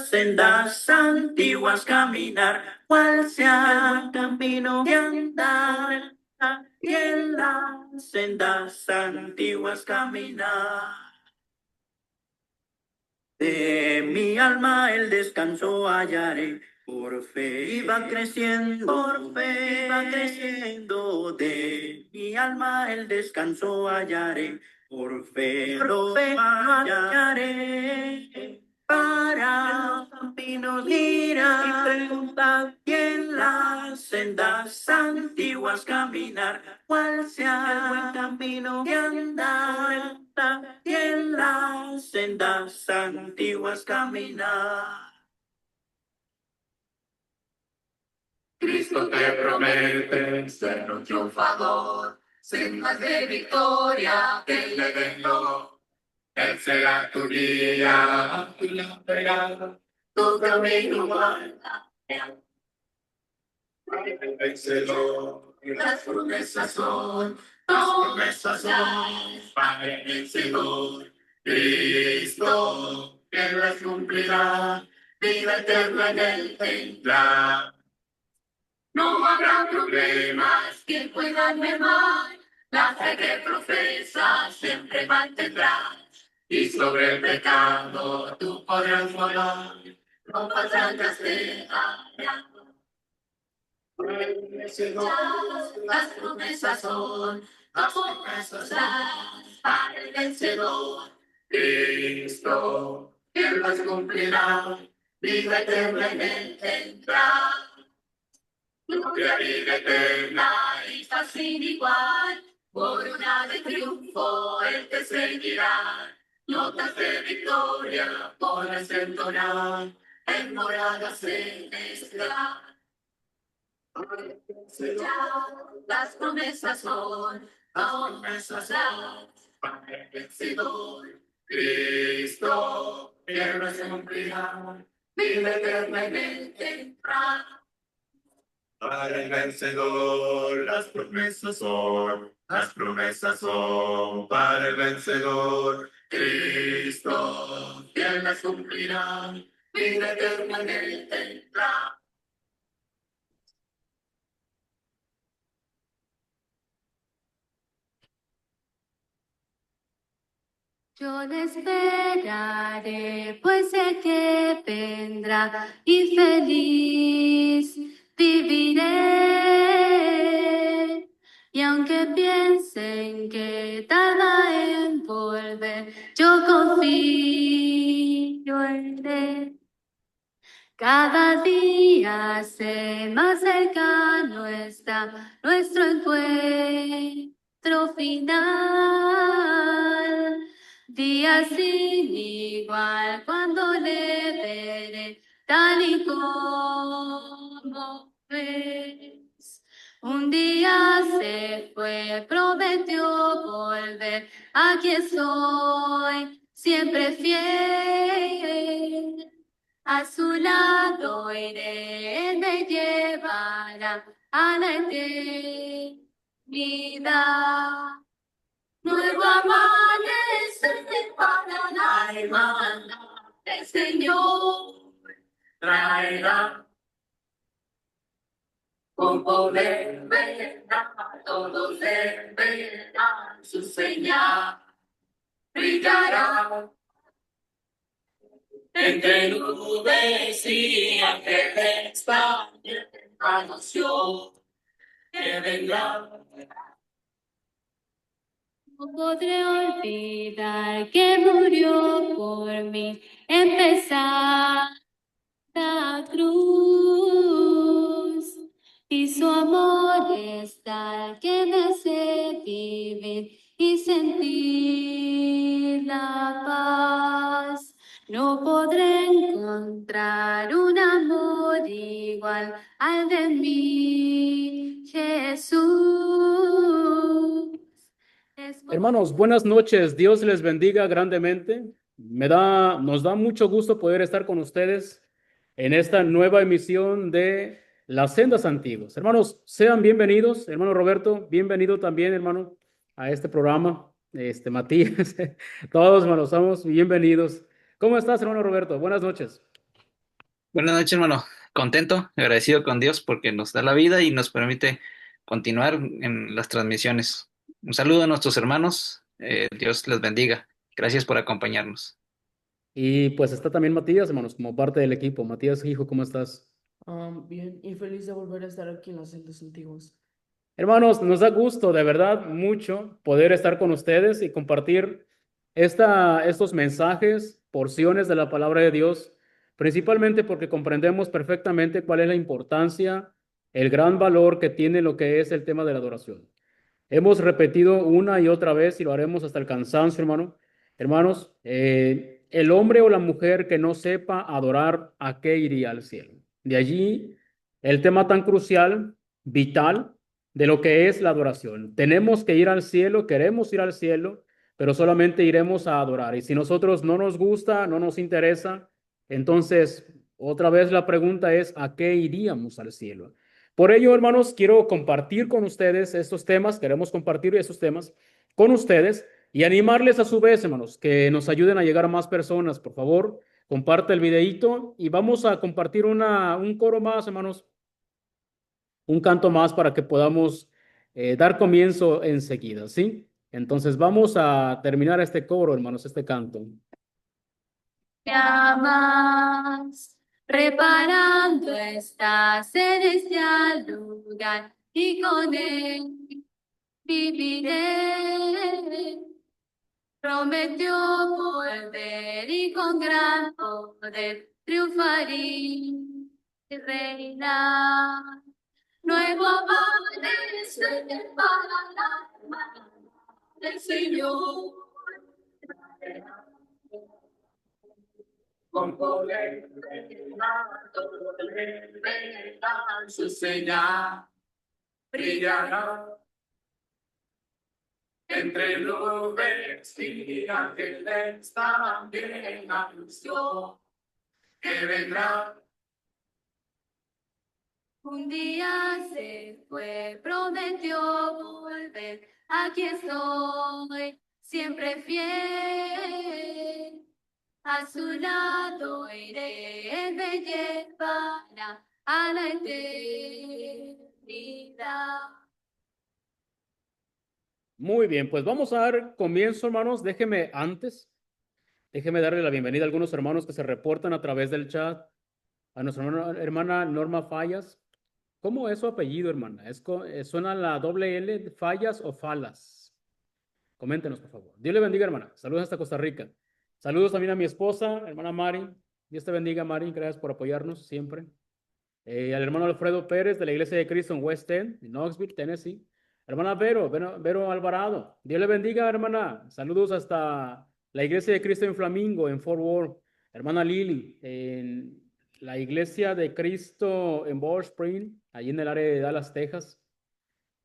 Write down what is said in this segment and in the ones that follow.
las sendas antiguas caminar, cuál sea el buen camino de andar, y en las sendas antiguas caminar. De mi alma el descanso hallaré, por fe iba creciendo, por fe iba creciendo. De mi alma el descanso hallaré, por fe lo hallaré. Para los caminos mirar y preguntar, y en las sendas antiguas caminar, cuál sea el buen camino de andar, y en las sendas antiguas caminar. Cristo te promete ser un triunfador, sendas de victoria que le vengo. Él será tu guía, tu lámpara, tu camino guarda. El vencedor, las promesas son para el vencedor. Cristo, que las cumplirá, vida eterna en él tendrá. No habrá problemas que puedan mermar la fe que profesas, siempre mantendrás. Y sobre el pecado tú podrás volar, no pasarán castigar. Las promesas son para el vencedor. Cristo, que las cumplirá, vida eterna en él tendrá. Gloria vida eterna y paz sin igual, corona de triunfo él te seguirá. Notas de victoria podrás entonar, en morada celestial. Las promesas son para el vencedor. Cristo, que las cumplirá, vida eternamente en él tendrá. Para el vencedor, las promesas son para el vencedor. Cristo, quien las cumplirá, vida eterna en él tendrá. Yo le esperaré, pues sé que vendrá y feliz viviré. Y aunque piensen que tarda en volver, yo confío en él. Cada día se más cercano está nuestro encuentro final. Día sin igual cuando le veré tal y como ves. Un día se fue, prometió volver, aquí estoy, siempre fiel. A su lado iré, él me llevará a la eternidad. Nuevo amanecer para la hermana, el Señor traerá. Con poder vendrá, todos le verán, su señal brillará. Entre nubes y ángeles también anunció que vendrá. No podré olvidar que murió por mí en pesada cruz. Y su amor es tal que me hace vivir y sentir la paz. No podré encontrar un amor igual al de mi Jesús. Hermanos, buenas noches. Dios les bendiga grandemente. Nos da mucho gusto poder estar con ustedes en esta nueva emisión de Las Sendas Antiguas. Hermanos, sean bienvenidos. Hermano Roberto, bienvenido también, hermano, a este programa. Matías, todos, hermanos, somos bienvenidos. ¿Cómo estás, hermano Roberto? Buenas noches. Buenas noches, hermano. Contento, agradecido con Dios porque nos da la vida y nos permite continuar en las transmisiones. Un saludo a nuestros hermanos. Dios les bendiga. Gracias por acompañarnos. Y pues está también Matías, hermanos, como parte del equipo. Matías, hijo, ¿cómo estás? Bien, y feliz de volver a estar aquí en las celdas antiguas. Hermanos, nos da gusto, de verdad, mucho poder estar con ustedes y compartir estos mensajes, porciones de la palabra de Dios, principalmente porque comprendemos perfectamente cuál es la importancia, el gran valor que tiene lo que es el tema de la adoración. Hemos repetido una y otra vez y lo haremos hasta el cansancio, hermano. Hermanos, el hombre o la mujer que no sepa adorar, ¿a qué iría al cielo? De allí el tema tan crucial, vital, de lo que es la adoración. Tenemos que ir al cielo, queremos ir al cielo, pero solamente iremos a adorar. Y si nosotros no nos gusta, no nos interesa, entonces otra vez la pregunta es, ¿a qué iríamos al cielo? Por ello, hermanos, quiero compartir con ustedes estos temas, queremos compartir esos temas con ustedes y animarles a su vez, hermanos, que nos ayuden a llegar a más personas. Por favor, comparte el videíto y vamos a compartir un coro más, hermanos, un canto más para que podamos dar comienzo enseguida, ¿sí? Entonces vamos a terminar este coro, hermanos, este canto. Te amas, reparando estás en este lugar y con él viviré. Prometió volver y con gran poder triunfar y reinar. Nuevo amanecer para la alma del Señor. Con poder su señal brillará entre nubes y ángeles también anunció que vendrá. Un día se fue, prometió volver. Aquí estoy, siempre fiel. A su lado iré, él me llevará a la eternidad. Muy bien, pues vamos a dar comienzo, hermanos. Déjeme darle la bienvenida a algunos hermanos que se reportan a través del chat. A nuestra hermana Norma Fallas. ¿Cómo es su apellido, hermana? ¿Suena la doble L, Fallas o Falas? Coméntenos, por favor. Dios le bendiga, hermana. Saludos hasta Costa Rica. Saludos también a mi esposa, hermana Mari. Dios te bendiga, Mari. Gracias por apoyarnos siempre. Al hermano Alfredo Pérez de la Iglesia de Cristo en West End, en Knoxville, Tennessee. Hermana Vero Alvarado. Dios le bendiga, hermana. Saludos hasta la Iglesia de Cristo en Flamingo, en Fort Worth. Hermana Lily, en la Iglesia de Cristo en Ball Spring, allí en el área de Dallas, Texas.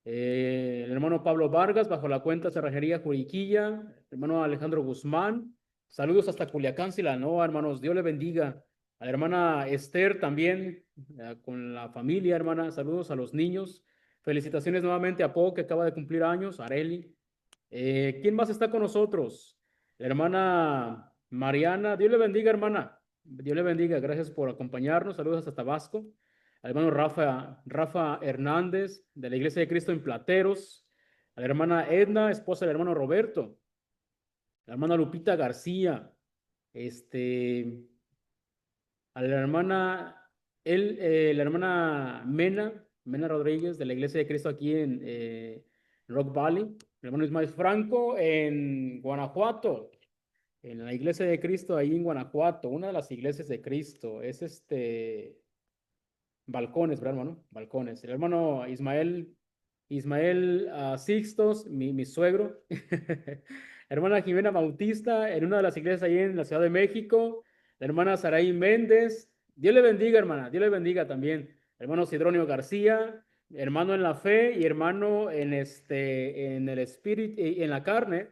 El hermano Pablo Vargas, bajo la cuenta Cerrajería Juriquilla. Hermano Alejandro Guzmán. Saludos hasta Culiacán, Silanoa, hermanos. Dios le bendiga. A la hermana Esther también, con la familia, hermana. Saludos a los niños. Felicitaciones nuevamente a Po, que acaba de cumplir años. Areli. ¿Quién más está con nosotros? La hermana Mariana. Dios le bendiga, hermana. Dios le bendiga. Gracias por acompañarnos. Saludos hasta Tabasco. Al hermano Rafa Hernández, de la Iglesia de Cristo en Plateros. A la hermana Edna, esposa del hermano Roberto. La hermana Lupita García. A la hermana Mena Rodríguez, de la Iglesia de Cristo aquí en Rock Valley. El hermano Ismael Franco en Guanajuato, en la Iglesia de Cristo ahí en Guanajuato, una de las iglesias de Cristo. Es Balcones, ¿verdad, hermano? Balcones. El hermano Ismael Sixtos, mi suegro. Hermana Jimena Bautista, en una de las iglesias ahí en la Ciudad de México. La hermana Saraí Méndez. Dios le bendiga, hermana. Dios le bendiga también. Hermano Sidronio García, hermano en la fe y hermano en el espíritu y en la carne.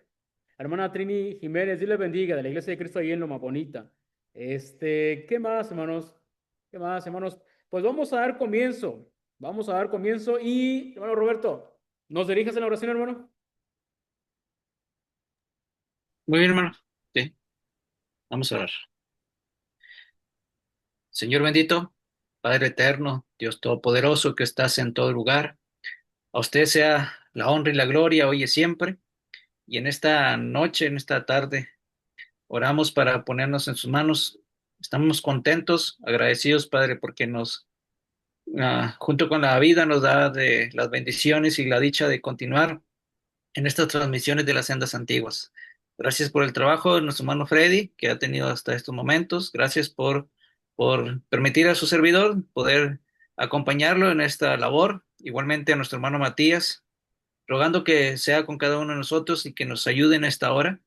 Hermana Trini Jiménez, Dios le bendiga, de la Iglesia de Cristo ahí en Loma Bonita. ¿Qué más, hermanos? ¿Qué más, hermanos? Pues vamos a dar comienzo. Vamos a dar comienzo y, hermano Roberto, ¿nos diriges en la oración, hermano? Muy bien, hermano. Sí, vamos a orar. Señor bendito, Padre eterno, Dios todopoderoso que estás en todo lugar, a usted sea la honra y la gloria hoy y siempre. Y en esta noche, en esta tarde, oramos para ponernos en sus manos. Estamos contentos, agradecidos, Padre, porque junto con la vida, nos da de las bendiciones y la dicha de continuar en estas transmisiones de las sendas antiguas. Gracias por el trabajo de nuestro hermano Freddy, que ha tenido hasta estos momentos. Gracias por permitir a su servidor poder acompañarlo en esta labor. Igualmente a nuestro hermano Matías, rogando que sea con cada uno de nosotros y que nos ayude en esta hora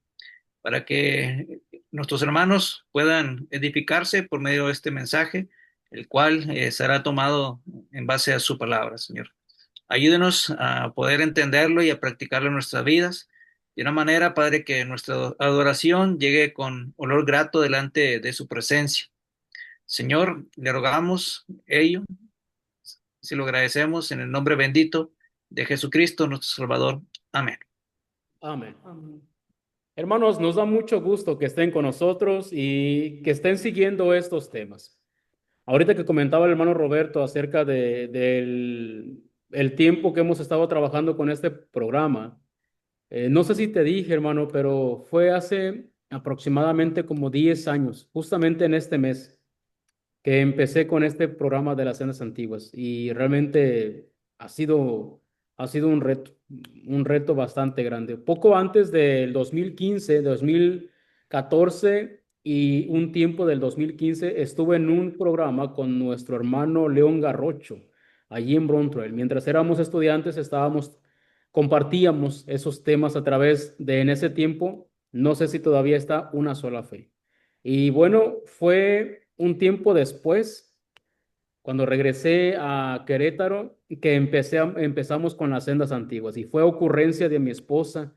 para que nuestros hermanos puedan edificarse por medio de este mensaje, el cual será tomado en base a su palabra, Señor. Ayúdenos a poder entenderlo y a practicarlo en nuestras vidas de una manera, Padre, que nuestra adoración llegue con olor grato delante de su presencia. Señor, le rogamos ello, si lo agradecemos en el nombre bendito de Jesucristo, nuestro Salvador. Amén. Amén. Amén. Hermanos, nos da mucho gusto que estén con nosotros y que estén siguiendo estos temas. Ahorita que comentaba el hermano Roberto acerca del el tiempo que hemos estado trabajando con este programa, no sé si te dije, hermano, pero fue hace aproximadamente como 10 años, justamente en este mes, que empecé con este programa de las Cenas Antiguas y realmente ha sido, ha sido un reto bastante grande. Poco antes del 2015, 2014 y un tiempo del 2015 estuve en un programa con nuestro hermano León Garrocho, allí en Brontroil. Mientras éramos estudiantes compartíamos esos temas a través de, en ese tiempo, no sé si todavía está, Una Sola Fe. Y bueno, fue un tiempo después, cuando regresé a Querétaro, que empezamos con las sendas antiguas. Y fue ocurrencia de mi esposa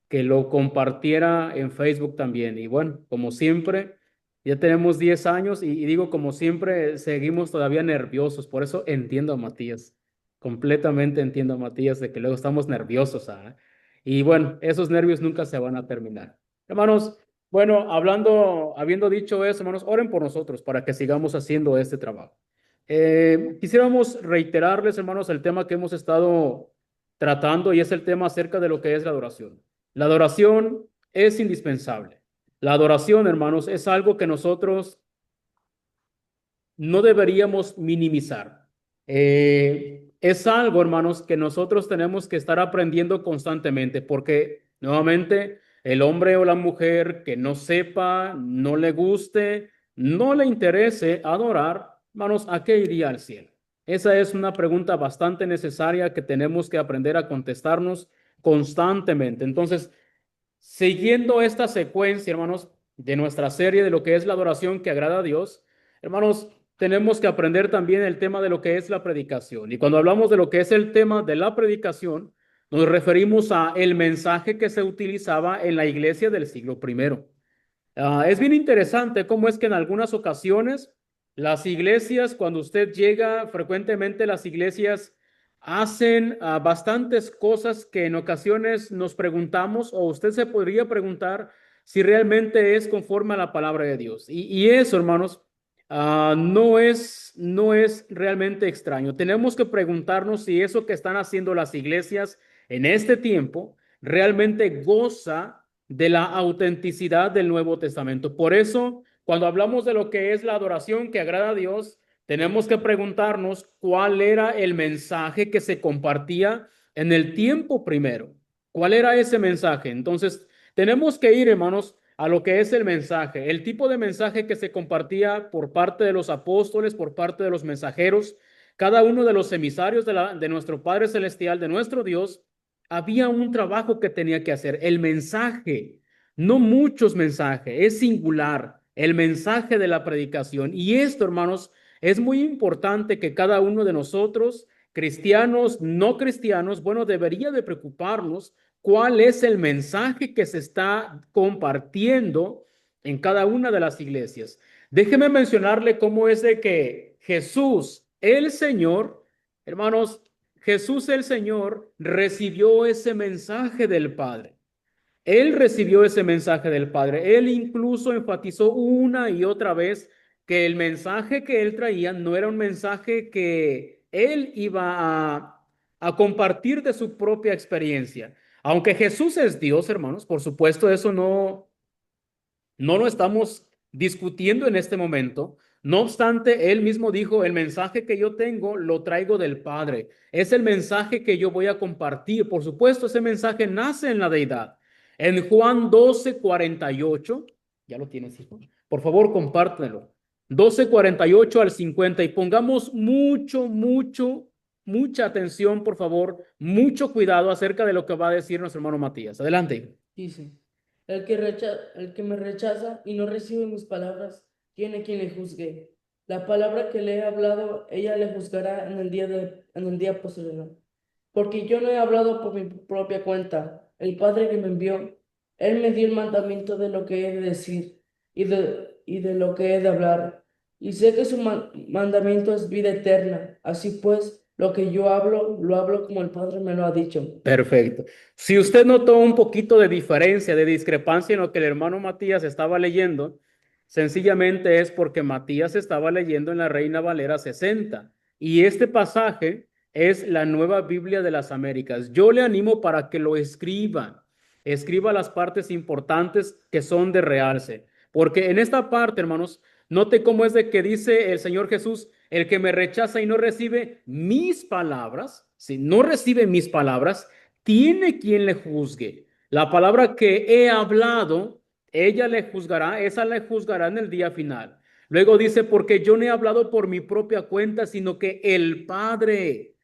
que lo compartiera en Facebook también. Y bueno, como siempre, ya tenemos 10 años y digo, como siempre, seguimos todavía nerviosos. Por eso entiendo a Matías. Completamente entiendo a Matías de que luego estamos nerviosos. ¿Ah? Y bueno, esos nervios nunca se van a terminar. Hermanos, bueno, habiendo dicho eso, hermanos, oren por nosotros para que sigamos haciendo este trabajo. Quisiéramos reiterarles, hermanos, el tema que hemos estado tratando y es el tema acerca de lo que es la adoración. La adoración es indispensable. La adoración, hermanos, es algo que nosotros no deberíamos minimizar. Es algo, hermanos, que nosotros tenemos que estar aprendiendo constantemente, porque nuevamente el hombre o la mujer que no sepa, no le guste, no le interese adorar, hermanos, ¿a qué iría al cielo? Esa es una pregunta bastante necesaria que tenemos que aprender a contestarnos constantemente. Entonces, siguiendo esta secuencia, hermanos, de nuestra serie de lo que es la adoración que agrada a Dios, hermanos, tenemos que aprender también el tema de lo que es la predicación. Y cuando hablamos de lo que es el tema de la predicación, nos referimos a el mensaje que se utilizaba en la iglesia del siglo primero. Es bien interesante cómo es que en algunas ocasiones las iglesias, cuando usted llega, frecuentemente las iglesias hacen bastantes cosas que en ocasiones nos preguntamos o usted se podría preguntar si realmente es conforme a la palabra de Dios. Y eso, hermanos, no es realmente extraño. Tenemos que preguntarnos si eso que están haciendo las iglesias en este tiempo realmente goza de la autenticidad del Nuevo Testamento. Por eso, cuando hablamos de lo que es la adoración que agrada a Dios, tenemos que preguntarnos cuál era el mensaje que se compartía en el tiempo primero. ¿Cuál era ese mensaje? Entonces, tenemos que ir, hermanos, a lo que es el mensaje, el tipo de mensaje que se compartía por parte de los apóstoles, por parte de los mensajeros, cada uno de los emisarios de nuestro Padre Celestial, de nuestro Dios. Había un trabajo que tenía que hacer, el mensaje, no muchos mensajes, es singular, el mensaje de la predicación. Y esto, hermanos, es muy importante que cada uno de nosotros, cristianos, no cristianos, bueno, debería de preocuparnos cuál es el mensaje que se está compartiendo en cada una de las iglesias. Déjeme mencionarle cómo es de que Jesús, el Señor, hermanos, Jesús el Señor recibió ese mensaje del Padre. Él recibió ese mensaje del Padre. Él incluso enfatizó una y otra vez que el mensaje que él traía no era un mensaje que él iba a compartir de su propia experiencia. Aunque Jesús es Dios, hermanos, por supuesto, eso no lo estamos discutiendo en este momento. No obstante, él mismo dijo, el mensaje que yo tengo lo traigo del Padre. Es el mensaje que yo voy a compartir. Por supuesto, ese mensaje nace en la deidad. En Juan 12:48, ya lo tienes, hijo. Por favor, compártelo. 12:48 al 50 y pongamos mucha atención, por favor, mucho cuidado acerca de lo que va a decir nuestro hermano Matías. Adelante. Dice, el que me rechaza y no recibe mis palabras, tiene quien le juzgue. La palabra que le he hablado, ella le juzgará en el día posterior. Porque yo no he hablado por mi propia cuenta. El Padre que me envió, Él me dio el mandamiento de lo que he de decir y de lo que he de hablar. Y sé que su mandamiento es vida eterna. Así pues, lo que yo hablo, lo hablo como el Padre me lo ha dicho. Perfecto. Si usted notó un poquito de diferencia, de discrepancia en lo que el hermano Matías estaba leyendo, sencillamente es porque Matías estaba leyendo en la Reina Valera 60 y este pasaje es la Nueva Biblia de las Américas. Yo le animo para que lo escriba, escriba las partes importantes que son de realce, porque en esta parte, hermanos, note cómo es de que dice el Señor Jesús, el que me rechaza y no recibe mis palabras, si no recibe mis palabras, tiene quien le juzgue. La palabra que he hablado, ella le juzgará, esa le juzgará en el día final. Luego dice, porque yo no he hablado por mi propia cuenta, sino que el Padre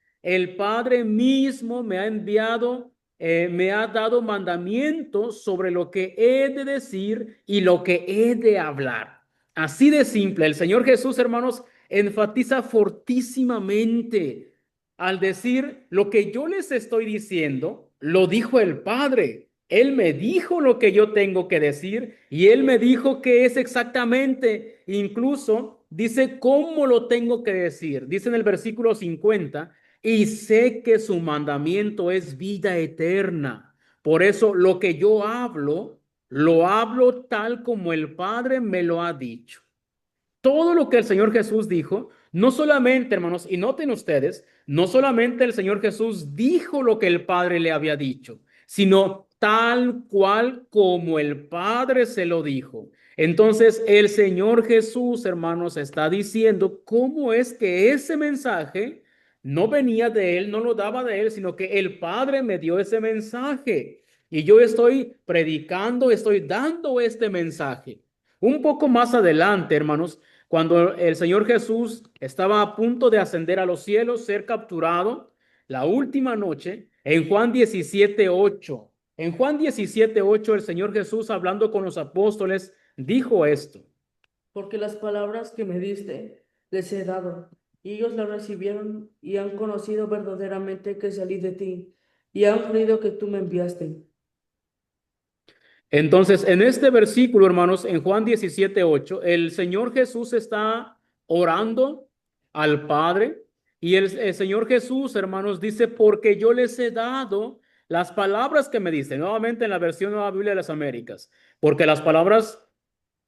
mismo me ha enviado, me ha dado mandamientos sobre lo que he de decir y lo que he de hablar. Así de simple, el Señor Jesús, hermanos, enfatiza fortísimamente al decir lo que yo les estoy diciendo, lo dijo el Padre. Él me dijo lo que yo tengo que decir y él me dijo que es exactamente, incluso dice cómo lo tengo que decir. Dice en el versículo 50, y sé que su mandamiento es vida eterna. Por eso lo que yo hablo, lo hablo tal como el Padre me lo ha dicho. Todo lo que el Señor Jesús dijo, no solamente, hermanos, y noten ustedes, no solamente el Señor Jesús dijo lo que el Padre le había dicho, sino tal cual como el Padre se lo dijo. Entonces, el Señor Jesús, hermanos, está diciendo cómo es que ese mensaje no venía de él, no lo daba de él, sino que el Padre me dio ese mensaje. Y yo estoy predicando, estoy dando este mensaje. Un poco más adelante, hermanos, cuando el Señor Jesús estaba a punto de ascender a los cielos, ser capturado, la última noche, en Juan 17:8, en Juan 17:8, el Señor Jesús, hablando con los apóstoles, dijo esto. Porque las palabras que me diste les he dado, y ellos las recibieron y han conocido verdaderamente que salí de ti, y han creído que tú me enviaste. Entonces, en este versículo, hermanos, en Juan 17:8, el Señor Jesús está orando al Padre y el Señor Jesús, hermanos, dice, porque yo les he dado las palabras que me diste, nuevamente en la versión Nueva Biblia de las Américas, porque las palabras,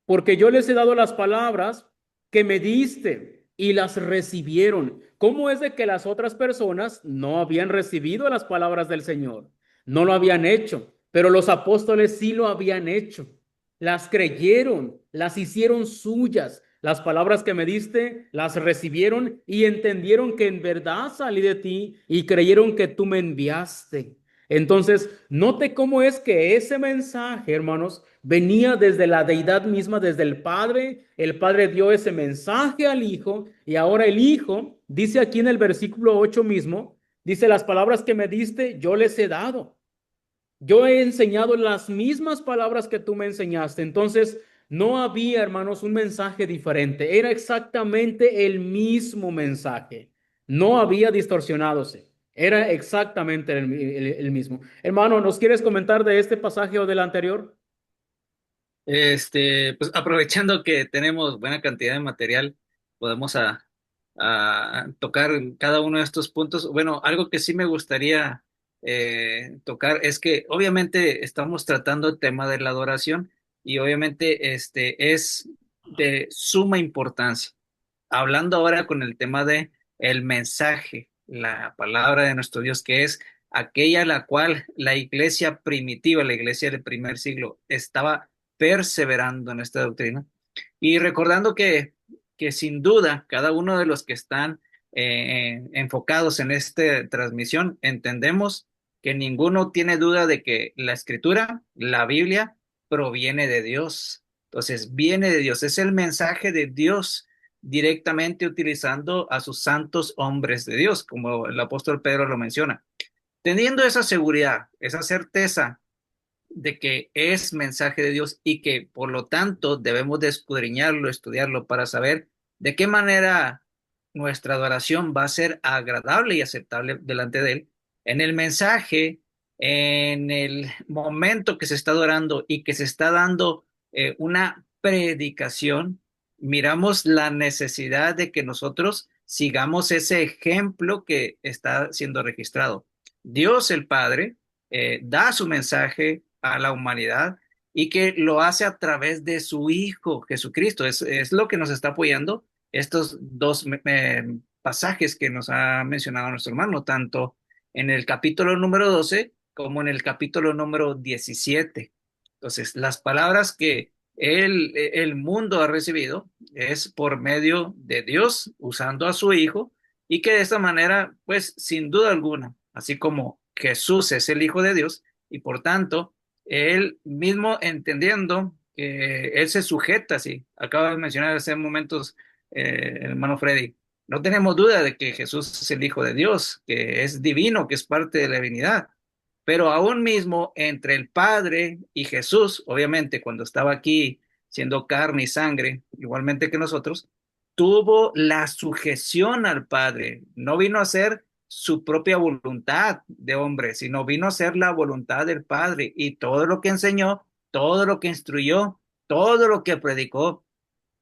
porque yo les he dado las palabras que me diste y las recibieron. ¿Cómo es de que las otras personas no habían recibido las palabras del Señor? No lo habían hecho, pero los apóstoles sí lo habían hecho. Las creyeron, las hicieron suyas. Las palabras que me diste, las recibieron y entendieron que en verdad salí de ti y creyeron que tú me enviaste. Entonces, note cómo es que ese mensaje, hermanos, venía desde la deidad misma, desde el Padre. El Padre dio ese mensaje al Hijo y ahora el Hijo dice aquí en el versículo 8 mismo, dice, las palabras que me diste, yo les he dado. Yo he enseñado las mismas palabras que tú me enseñaste. Entonces, no había, hermanos, un mensaje diferente. Era exactamente el mismo mensaje. No había distorsionadose. Era exactamente el mismo. Hermano, ¿nos quieres comentar de este pasaje o del anterior? Pues aprovechando que tenemos buena cantidad de material, podemos a tocar cada uno de estos puntos. Bueno, algo que sí me gustaría tocar es que obviamente estamos tratando el tema de la adoración y obviamente de suma importancia. Hablando ahora con el tema de el mensaje, la palabra de nuestro Dios, que es aquella la cual la iglesia primitiva, la iglesia del primer siglo, estaba perseverando en esta doctrina. Y recordando que sin duda cada uno de los que están enfocados en esta transmisión, entendemos que ninguno tiene duda de que la escritura, la Biblia, proviene de Dios. Entonces, viene de Dios, es el mensaje de Dios directamente utilizando a sus santos hombres de Dios, como el apóstol Pedro lo menciona. Teniendo esa seguridad, esa certeza de que es mensaje de Dios y que por lo tanto debemos de escudriñarlo, estudiarlo para saber de qué manera nuestra adoración va a ser agradable y aceptable delante de Él. En el mensaje, en el momento que se está adorando y que se está dando una predicación, miramos la necesidad de que nosotros sigamos ese ejemplo que está siendo registrado. Dios el Padre da su mensaje a la humanidad y que lo hace a través de su Hijo Jesucristo. Es lo que nos está apoyando estos dos pasajes que nos ha mencionado nuestro hermano, tanto en el capítulo número 12 como en el capítulo número 17. Entonces, las palabras que el mundo ha recibido es por medio de Dios usando a su Hijo y que de esta manera, pues sin duda alguna, así como Jesús es el Hijo de Dios y por tanto, él mismo entendiendo que él se sujeta, sí, acaba de mencionar hace momentos el hermano Freddy, no tenemos duda de que Jesús es el Hijo de Dios, que es divino, que es parte de la divinidad, pero aún mismo entre el Padre y Jesús, obviamente cuando estaba aquí siendo carne y sangre, igualmente que nosotros, tuvo la sujeción al Padre, no vino a ser su propia voluntad de hombre, sino vino a ser la voluntad del Padre y todo lo que enseñó, todo lo que instruyó, todo lo que predicó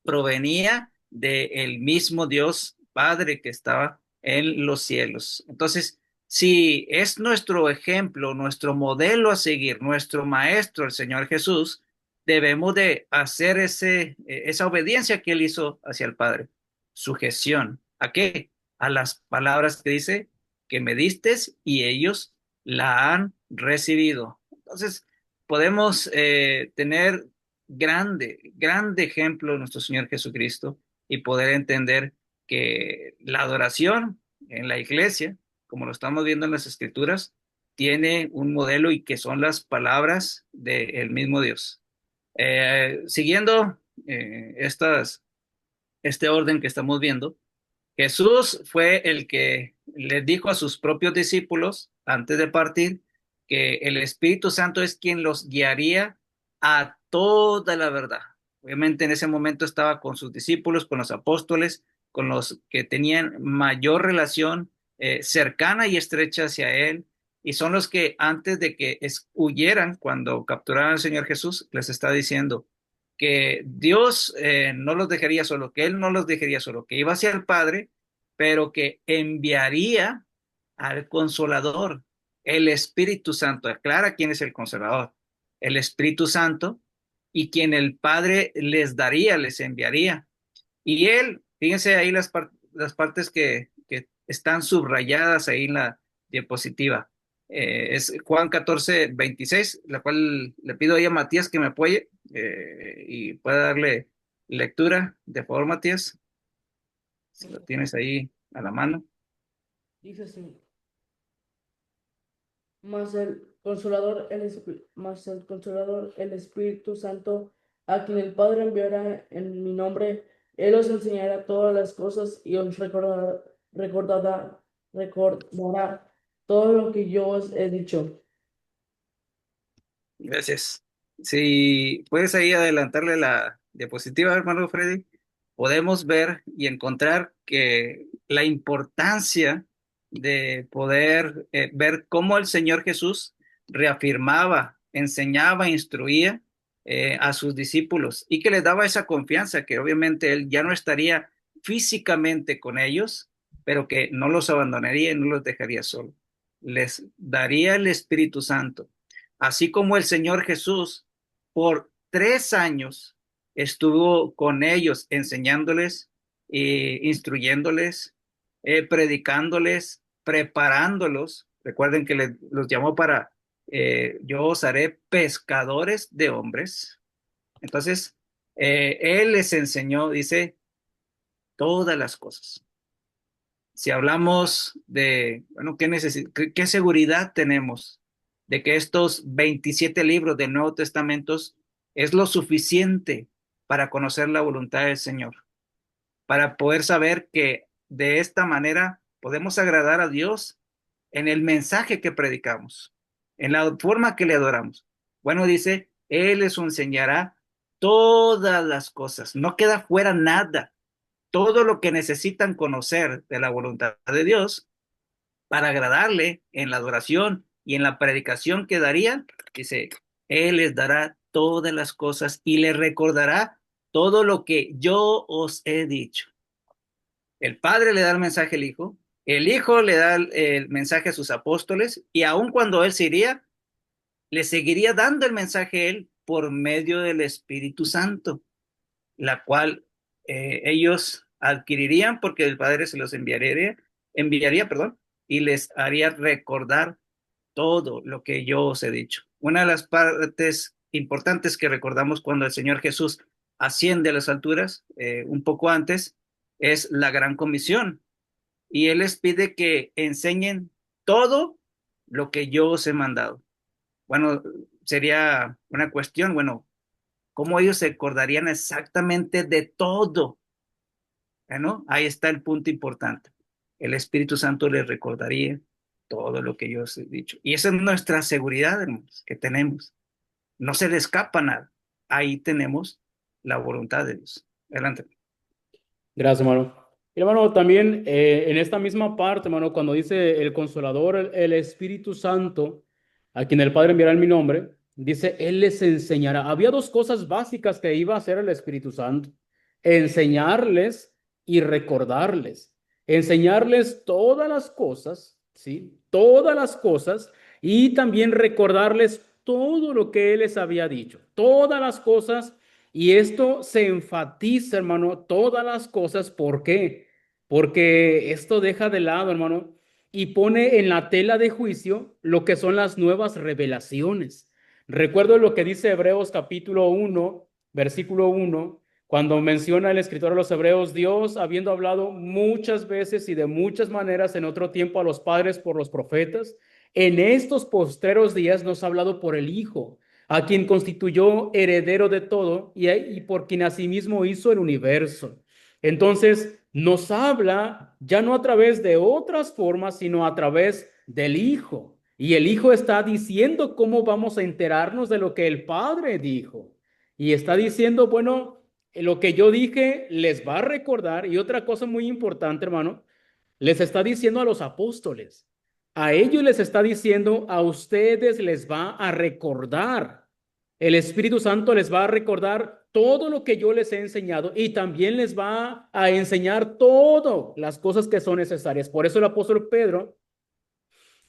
provenía del mismo Dios Padre que estaba en los cielos. Entonces, si es nuestro ejemplo, nuestro modelo a seguir, nuestro maestro, el Señor Jesús, debemos de hacer esa obediencia que él hizo hacia el Padre. Sujeción. ¿A qué? A las palabras que dice que me distes y ellos la han recibido. Entonces, podemos tener grande ejemplo de nuestro Señor Jesucristo y poder entender que la adoración en la iglesia, como lo estamos viendo en las escrituras, tiene un modelo y que son las palabras del mismo Dios. Siguiendo este orden que estamos viendo, Jesús fue el que les dijo a sus propios discípulos antes de partir que el Espíritu Santo es quien los guiaría a toda la verdad. Obviamente en ese momento estaba con sus discípulos, con los apóstoles, con los que tenían mayor relación cercana y estrecha hacia Él, y son los que antes de que huyeran cuando capturaran al Señor Jesús, les está diciendo que Dios no los dejaría solo, que Él no los dejaría solo, que iba hacia el Padre, pero que enviaría al Consolador, el Espíritu Santo. Aclara quién es el Consolador, el Espíritu Santo, y quien el Padre les daría, les enviaría. Y Él, fíjense ahí las partes que están subrayadas ahí en la diapositiva. Es Juan 14:26, la cual le pido ahí a Matías que me apoye y pueda darle lectura, de favor, Matías, si lo tienes ahí a la mano. Dice así, mas el Consolador, el Espíritu Santo, a quien el Padre enviará en mi nombre, Él os enseñará todas las cosas y os recordará todo lo que yo os he dicho. Gracias. Si puedes ahí adelantarle la diapositiva, hermano Freddy, podemos ver y encontrar que la importancia de poder ver cómo el Señor Jesús reafirmaba, enseñaba, instruía a sus discípulos y que les daba esa confianza que obviamente Él ya no estaría físicamente con ellos, pero que no los abandonaría y no los dejaría solos. Les daría el Espíritu Santo así como el Señor Jesús por 3 años estuvo con ellos, enseñándoles, instruyéndoles, predicándoles, preparándolos. Recuerden que los llamó para, yo os haré pescadores de hombres. Entonces, él les enseñó, dice, todas las cosas. Si hablamos de, bueno, ¿qué seguridad tenemos de que estos 27 libros del Nuevo Testamento es lo suficiente para conocer la voluntad del Señor? Para poder saber que de esta manera podemos agradar a Dios en el mensaje que predicamos, en la forma que le adoramos. Bueno, dice, Él les enseñará todas las cosas, no queda fuera nada, todo lo que necesitan conocer de la voluntad de Dios para agradarle en la adoración y en la predicación que darían. Dice, Él les dará todas las cosas y les recordará todo lo que yo os he dicho. El Padre le da el mensaje al Hijo, el Hijo le da el mensaje a sus apóstoles, y aun cuando Él se iría, le seguiría dando el mensaje a Él por medio del Espíritu Santo, la cual ellos adquirirían porque el Padre se los enviaría, perdón, y les haría recordar todo lo que yo os he dicho. Una de las partes importantes que recordamos cuando el Señor Jesús asciende a las alturas, un poco antes, es la gran comisión. Y Él les pide que enseñen todo lo que yo os he mandado. Bueno, sería una cuestión, bueno, ¿cómo ellos se acordarían exactamente de todo? ¿No? Ahí está el punto importante. El Espíritu Santo les recordaría todo lo que yo os he dicho. Y esa es nuestra seguridad, hermanos, que tenemos. No se le escapa nada. Ahí tenemos la voluntad de Dios. Adelante. Gracias, hermano. Y, hermano, también en esta misma parte, hermano, cuando dice el Consolador, el Espíritu Santo, a quien el Padre enviará en mi nombre, dice, Él les enseñará. Había dos cosas básicas que iba a hacer el Espíritu Santo: enseñarles y recordarles. Enseñarles todas las cosas, ¿sí? Todas las cosas, y también recordarles todo lo que Él les había dicho. Todas las cosas. Y esto se enfatiza, hermano, todas las cosas. ¿Por qué? Porque esto deja de lado, hermano, y pone en la tela de juicio lo que son las nuevas revelaciones. Recuerdo lo que dice Hebreos capítulo 1, versículo 1, cuando menciona el escritor de los Hebreos: Dios, habiendo hablado muchas veces y de muchas maneras en otro tiempo a los padres por los profetas, en estos postreros días nos ha hablado por el Hijo, a quien constituyó heredero de todo y por quien asimismo hizo el universo. Entonces, nos habla ya no a través de otras formas, sino a través del Hijo. Y el Hijo está diciendo cómo vamos a enterarnos de lo que el Padre dijo. Y está diciendo, bueno, lo que yo dije les va a recordar. Y otra cosa muy importante, hermano, les está diciendo a los apóstoles. A ellos les está diciendo, a ustedes les va a recordar. El Espíritu Santo les va a recordar todo lo que yo les he enseñado, y también les va a enseñar todas las cosas que son necesarias. Por eso el apóstol Pedro,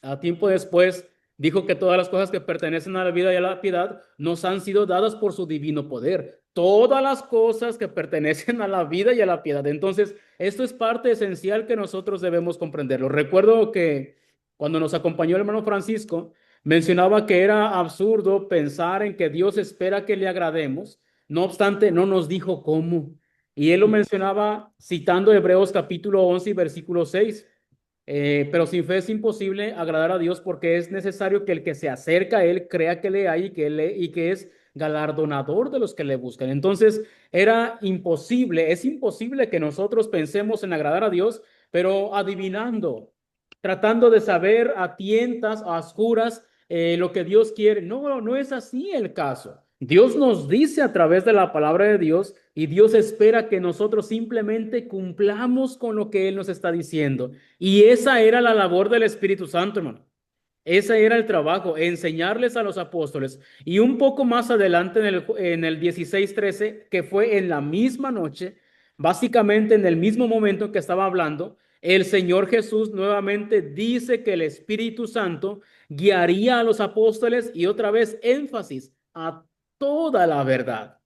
a tiempo después, dijo que todas las cosas que pertenecen a la vida y a la piedad nos han sido dadas por su divino poder. Todas las cosas que pertenecen a la vida y a la piedad. Entonces, esto es parte esencial que nosotros debemos comprenderlo. Recuerdo que cuando nos acompañó el hermano Francisco, mencionaba que era absurdo pensar en que Dios espera que le agrademos. No obstante, no nos dijo cómo. Y él lo mencionaba citando Hebreos capítulo 11 y versículo 6. Pero sin fe es imposible agradar a Dios, porque es necesario que el que se acerca a Él crea que le hay y que es galardonador de los que le buscan. Entonces, es imposible que nosotros pensemos en agradar a Dios, pero adivinando, tratando de saber a tientas, a oscuras, lo que Dios quiere. No, no es así el caso. Dios nos dice a través de la palabra de Dios, y Dios espera que nosotros simplemente cumplamos con lo que Él nos está diciendo. Y esa era la labor del Espíritu Santo, hermano. Ese era el trabajo, enseñarles a los apóstoles. Y un poco más adelante en el 16:13, que fue en la misma noche, básicamente en el mismo momento que estaba hablando, el Señor Jesús nuevamente dice que el Espíritu Santo guiaría a los apóstoles, y otra vez énfasis, a toda la verdad.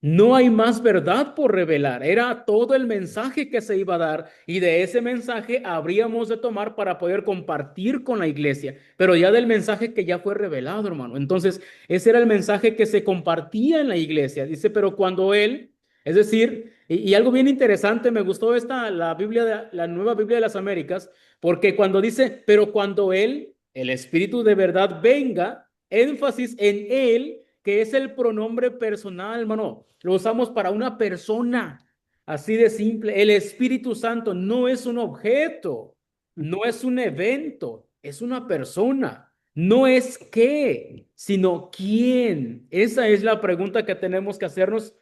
No hay más verdad por revelar. Era todo el mensaje que se iba a dar y de ese mensaje habríamos de tomar para poder compartir con la iglesia, pero ya del mensaje que ya fue revelado, hermano. Entonces, ese era el mensaje que se compartía en la iglesia. Dice, pero cuando él, es decir, y algo bien interesante, me gustó la Biblia, la Nueva Biblia de las Américas, porque cuando dice, pero cuando él, el Espíritu de verdad venga, énfasis en él, que es el pronombre personal, hermano. Lo usamos para una persona, así de simple. El Espíritu Santo no es un objeto, no es un evento, es una persona. No es qué, sino quién. Esa es la pregunta que tenemos que hacernos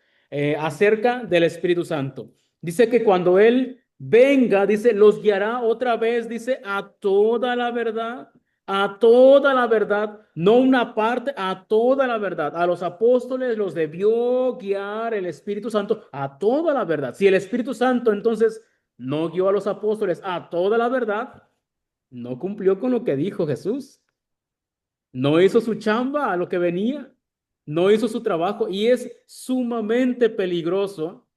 acerca del Espíritu Santo. Dice que cuando Él venga, dice, los guiará otra vez, dice, a toda la verdad, no una parte, a toda la verdad. A los apóstoles los debió guiar el Espíritu Santo a toda la verdad. Si el Espíritu Santo entonces no guió a los apóstoles a toda la verdad, no cumplió con lo que dijo Jesús. No hizo su chamba a lo que venía, no hizo su trabajo y es sumamente peligroso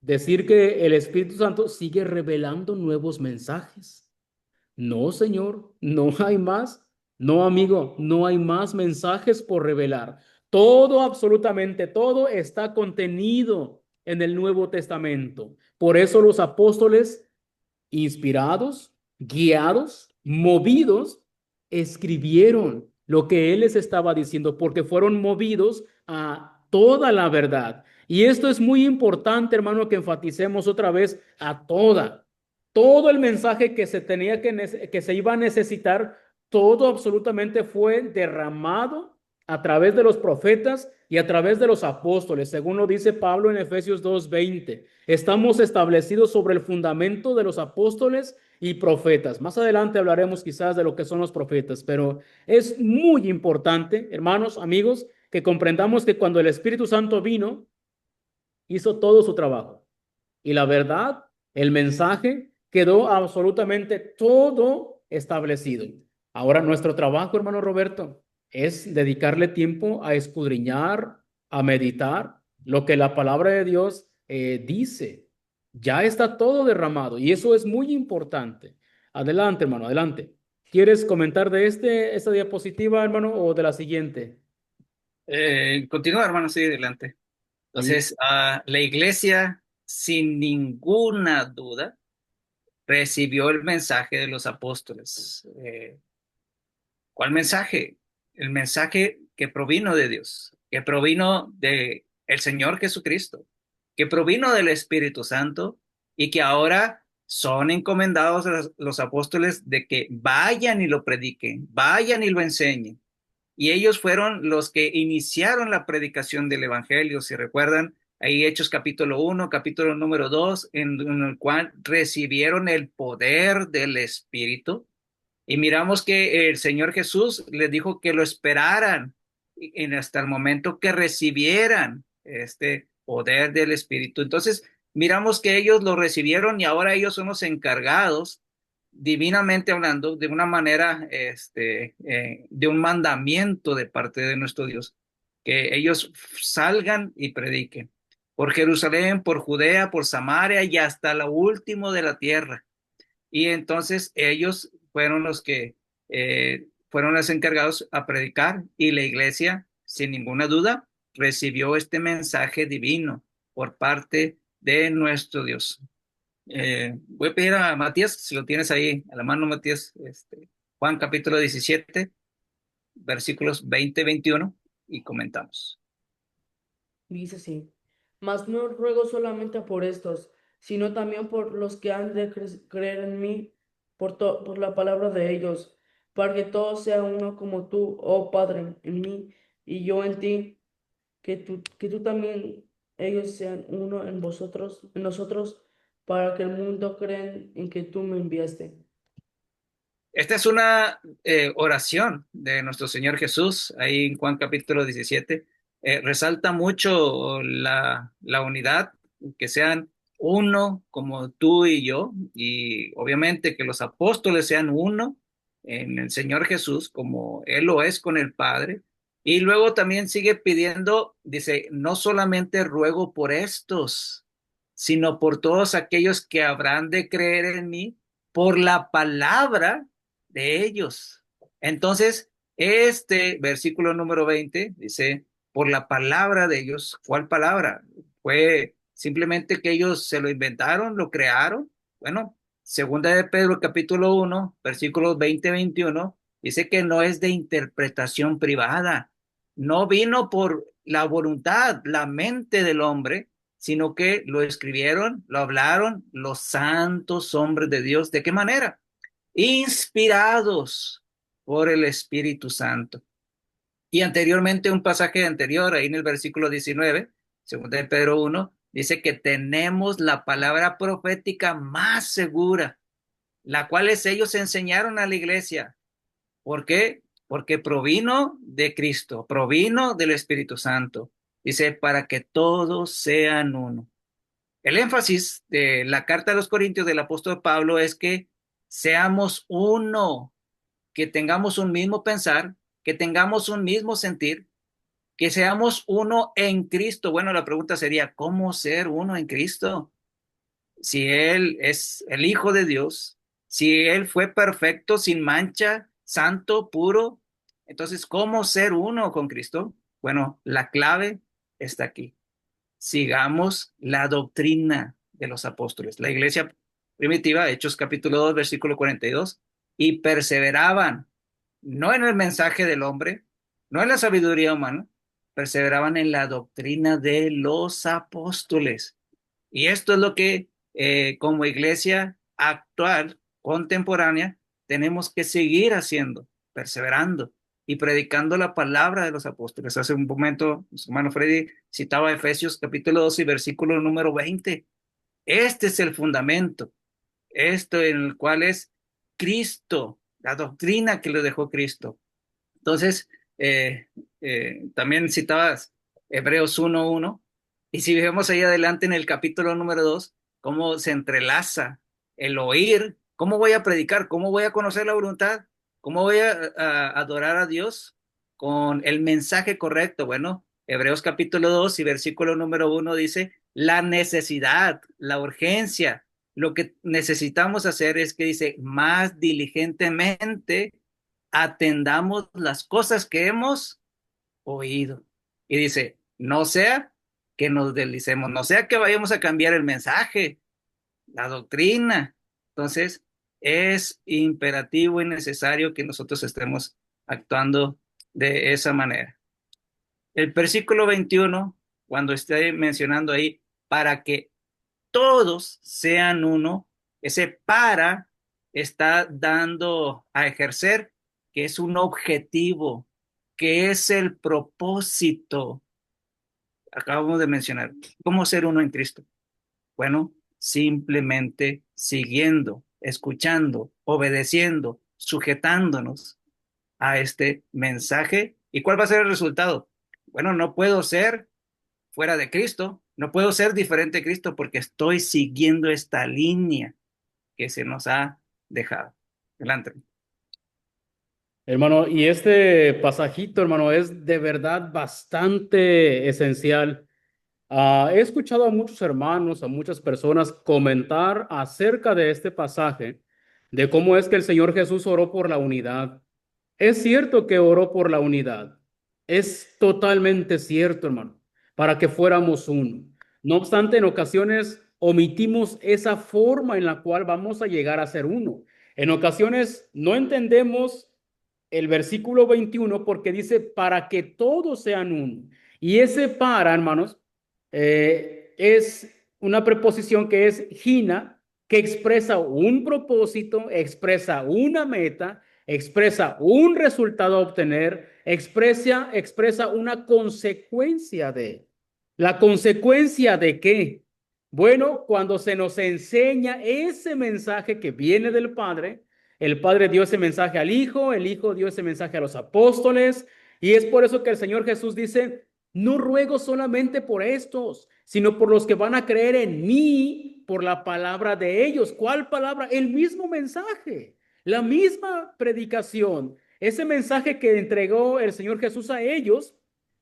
decir que el Espíritu Santo sigue revelando nuevos mensajes. No, Señor, no hay más. No, amigo, no hay más mensajes por revelar. Todo, absolutamente todo está contenido en el Nuevo Testamento. Por eso los apóstoles, inspirados, guiados, movidos, escribieron lo que él les estaba diciendo, porque fueron movidos a toda la verdad. Y esto es muy importante, hermano, que enfaticemos otra vez a toda. Todo el mensaje que se tenía que se iba a necesitar, todo absolutamente fue derramado a través de los profetas y a través de los apóstoles, según lo dice Pablo en Efesios 2:20. Estamos establecidos sobre el fundamento de los apóstoles y profetas. Más adelante hablaremos quizás de lo que son los profetas, pero es muy importante, hermanos, amigos, que comprendamos que cuando el Espíritu Santo vino, hizo todo su trabajo. Y la verdad, el mensaje, quedó absolutamente todo establecido. Ahora nuestro trabajo, hermano Roberto, es dedicarle tiempo a escudriñar, a meditar lo que la palabra de Dios dice. Ya está todo derramado y eso es muy importante. Adelante, hermano, adelante. ¿Quieres comentar de esta diapositiva, hermano, o de la siguiente? Continúa, hermano, sigue adelante. Ahí. Entonces, la iglesia, sin ninguna duda, recibió el mensaje de los apóstoles. ¿Cuál mensaje? El mensaje que provino de Dios, que provino de el Señor Jesucristo, que provino del Espíritu Santo y que ahora son encomendados a los apóstoles de que vayan y lo prediquen, vayan y lo enseñen. Y ellos fueron los que iniciaron la predicación del Evangelio, si recuerdan, ahí Hechos capítulo 1, capítulo número 2, en el cual recibieron el poder del Espíritu. Y miramos que el Señor Jesús les dijo que lo esperaran hasta el momento que recibieran este poder del Espíritu. Entonces, miramos que ellos lo recibieron y ahora ellos son los encargados, divinamente hablando, de una manera, de un mandamiento de parte de nuestro Dios, que ellos salgan y prediquen por Jerusalén, por Judea, por Samaria y hasta lo último de la tierra. Y entonces ellos fueron los que fueron los encargados a predicar y la iglesia, sin ninguna duda, recibió este mensaje divino por parte de nuestro Dios. Voy a pedir a Matías, si lo tienes ahí a la mano, Matías, Juan capítulo 17, versículos 20-21, y comentamos. Dice así, mas no ruego solamente por estos, sino también por los que han de creer en mí, por la palabra de ellos, para que todos sean uno como tú, oh Padre, en mí y yo en ti, que tú también, ellos sean uno en vosotros, en nosotros, para que el mundo crea en que tú me enviaste. Esta es una oración de nuestro Señor Jesús, ahí en Juan capítulo 17. Resalta mucho la unidad, que sean uno como tú y yo, y obviamente que los apóstoles sean uno en el Señor Jesús, como Él lo es con el Padre, Y luego también sigue pidiendo, dice, no solamente ruego por estos, sino por todos aquellos que habrán de creer en mí por la palabra de ellos. Entonces, este versículo número 20 dice, por la palabra de ellos. ¿Cuál palabra? Fue simplemente que ellos se lo inventaron, lo crearon. Bueno, segunda de Pedro capítulo 1, versículos 20-21, dice que no es de interpretación privada, no vino por la voluntad, la mente del hombre, sino que lo escribieron, lo hablaron los santos hombres de Dios. ¿De qué manera? Inspirados por el Espíritu Santo. Y anteriormente, un pasaje anterior, ahí en el versículo 19, segunda de Pedro 1, dice que tenemos la palabra profética más segura, la cual ellos enseñaron a la iglesia. ¿Por qué? Porque provino de Cristo, provino del Espíritu Santo. Dice, para que todos sean uno. El énfasis de la carta a los Corintios del apóstol Pablo es que seamos uno, que tengamos un mismo pensar, que tengamos un mismo sentir, que seamos uno en Cristo. Bueno, la pregunta sería, ¿cómo ser uno en Cristo? Si Él es el Hijo de Dios, si Él fue perfecto, sin mancha, santo, puro, entonces, ¿cómo ser uno con Cristo? Bueno, la clave está aquí. Sigamos la doctrina de los apóstoles. La iglesia primitiva, Hechos capítulo 2, versículo 42, y perseveraban, no en el mensaje del hombre, no en la sabiduría humana, perseveraban en la doctrina de los apóstoles. Y esto es lo que como iglesia actual, contemporánea, tenemos que seguir haciendo, perseverando y predicando la palabra de los apóstoles. Hace un momento, su hermano Freddy citaba Efesios capítulo 12 y versículo número 20. Este es el fundamento, esto en el cual es Cristo, la doctrina que le dejó Cristo. Entonces, también citabas Hebreos 1:1, y si vemos ahí adelante en el capítulo número 2, cómo se entrelaza el oír, cómo voy a predicar, cómo voy a conocer la voluntad, cómo voy a adorar a Dios con el mensaje correcto. Bueno, Hebreos capítulo 2 y versículo número 1 dice, la necesidad, la urgencia, lo que necesitamos hacer es que dice, más diligentemente atendamos las cosas que hemos oído. Y dice, no sea que nos deslicemos, no sea que vayamos a cambiar el mensaje, la doctrina. Entonces, es imperativo y necesario que nosotros estemos actuando de esa manera. El versículo 21, cuando esté mencionando ahí, para que todos sean uno, ese para está dando a ejercer que es un objetivo, que es el propósito. Acabamos de mencionar, ¿cómo ser uno en Cristo? Bueno, simplemente siguiendo, escuchando, obedeciendo, sujetándonos a este mensaje. ¿Y cuál va a ser el resultado? Bueno, no puedo ser fuera de Cristo, no puedo ser diferente de Cristo porque estoy siguiendo esta línea que se nos ha dejado. Adelante. Hermano, y este pasajito, hermano, es de verdad bastante esencial. He escuchado a muchos hermanos, a muchas personas comentar acerca de este pasaje, de cómo es que el Señor Jesús oró por la unidad. Es cierto que oró por la unidad. Es totalmente cierto, hermano, para que fuéramos uno. No obstante, en ocasiones omitimos esa forma en la cual vamos a llegar a ser uno. En ocasiones no entendemos el versículo 21 porque dice para que todos sean uno. Y ese para, hermanos, es una preposición que es gina, que expresa un propósito, expresa una meta, expresa un resultado a obtener, expresa una consecuencia de. ¿La consecuencia de qué? Bueno, cuando se nos enseña ese mensaje que viene del Padre, el Padre dio ese mensaje al Hijo, el Hijo dio ese mensaje a los apóstoles, y es por eso que el Señor Jesús dice, no ruego solamente por estos, sino por los que van a creer en mí por la palabra de ellos. ¿Cuál palabra? El mismo mensaje, la misma predicación, ese mensaje que entregó el Señor Jesús a ellos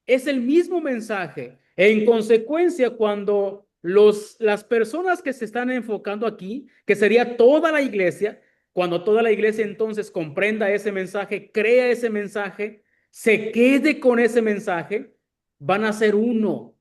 es el mismo mensaje. En consecuencia, cuando las personas que se están enfocando aquí, que sería toda la iglesia, cuando toda la iglesia entonces comprenda ese mensaje, crea ese mensaje, se quede con ese mensaje, van a ser uno.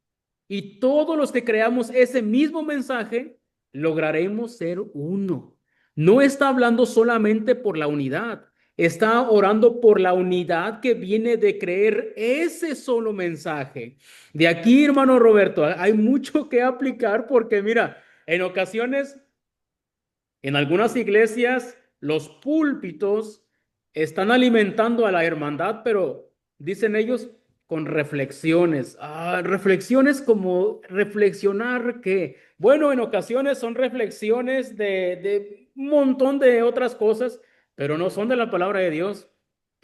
Y todos los que creamos ese mismo mensaje, lograremos ser uno. No está hablando solamente por la unidad, está orando por la unidad que viene de creer ese solo mensaje. De aquí, hermano Roberto, hay mucho que aplicar porque mira, en ocasiones, en algunas iglesias, los púlpitos están alimentando a la hermandad, pero dicen ellos con reflexiones. Reflexiones como reflexionar que, bueno, en ocasiones son reflexiones de un montón de otras cosas, pero no son de la palabra de Dios.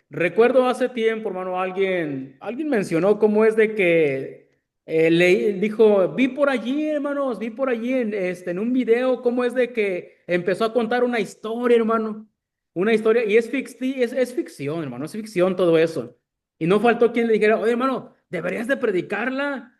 Recuerdo hace tiempo, hermano, alguien mencionó cómo es de que le dijo, vi por allí, hermanos, vi por allí en un video cómo es de que empezó a contar una historia, hermano. Una historia, y es ficción, hermano, es ficción todo eso. Y no faltó quien le dijera, oye, hermano, deberías de predicarla.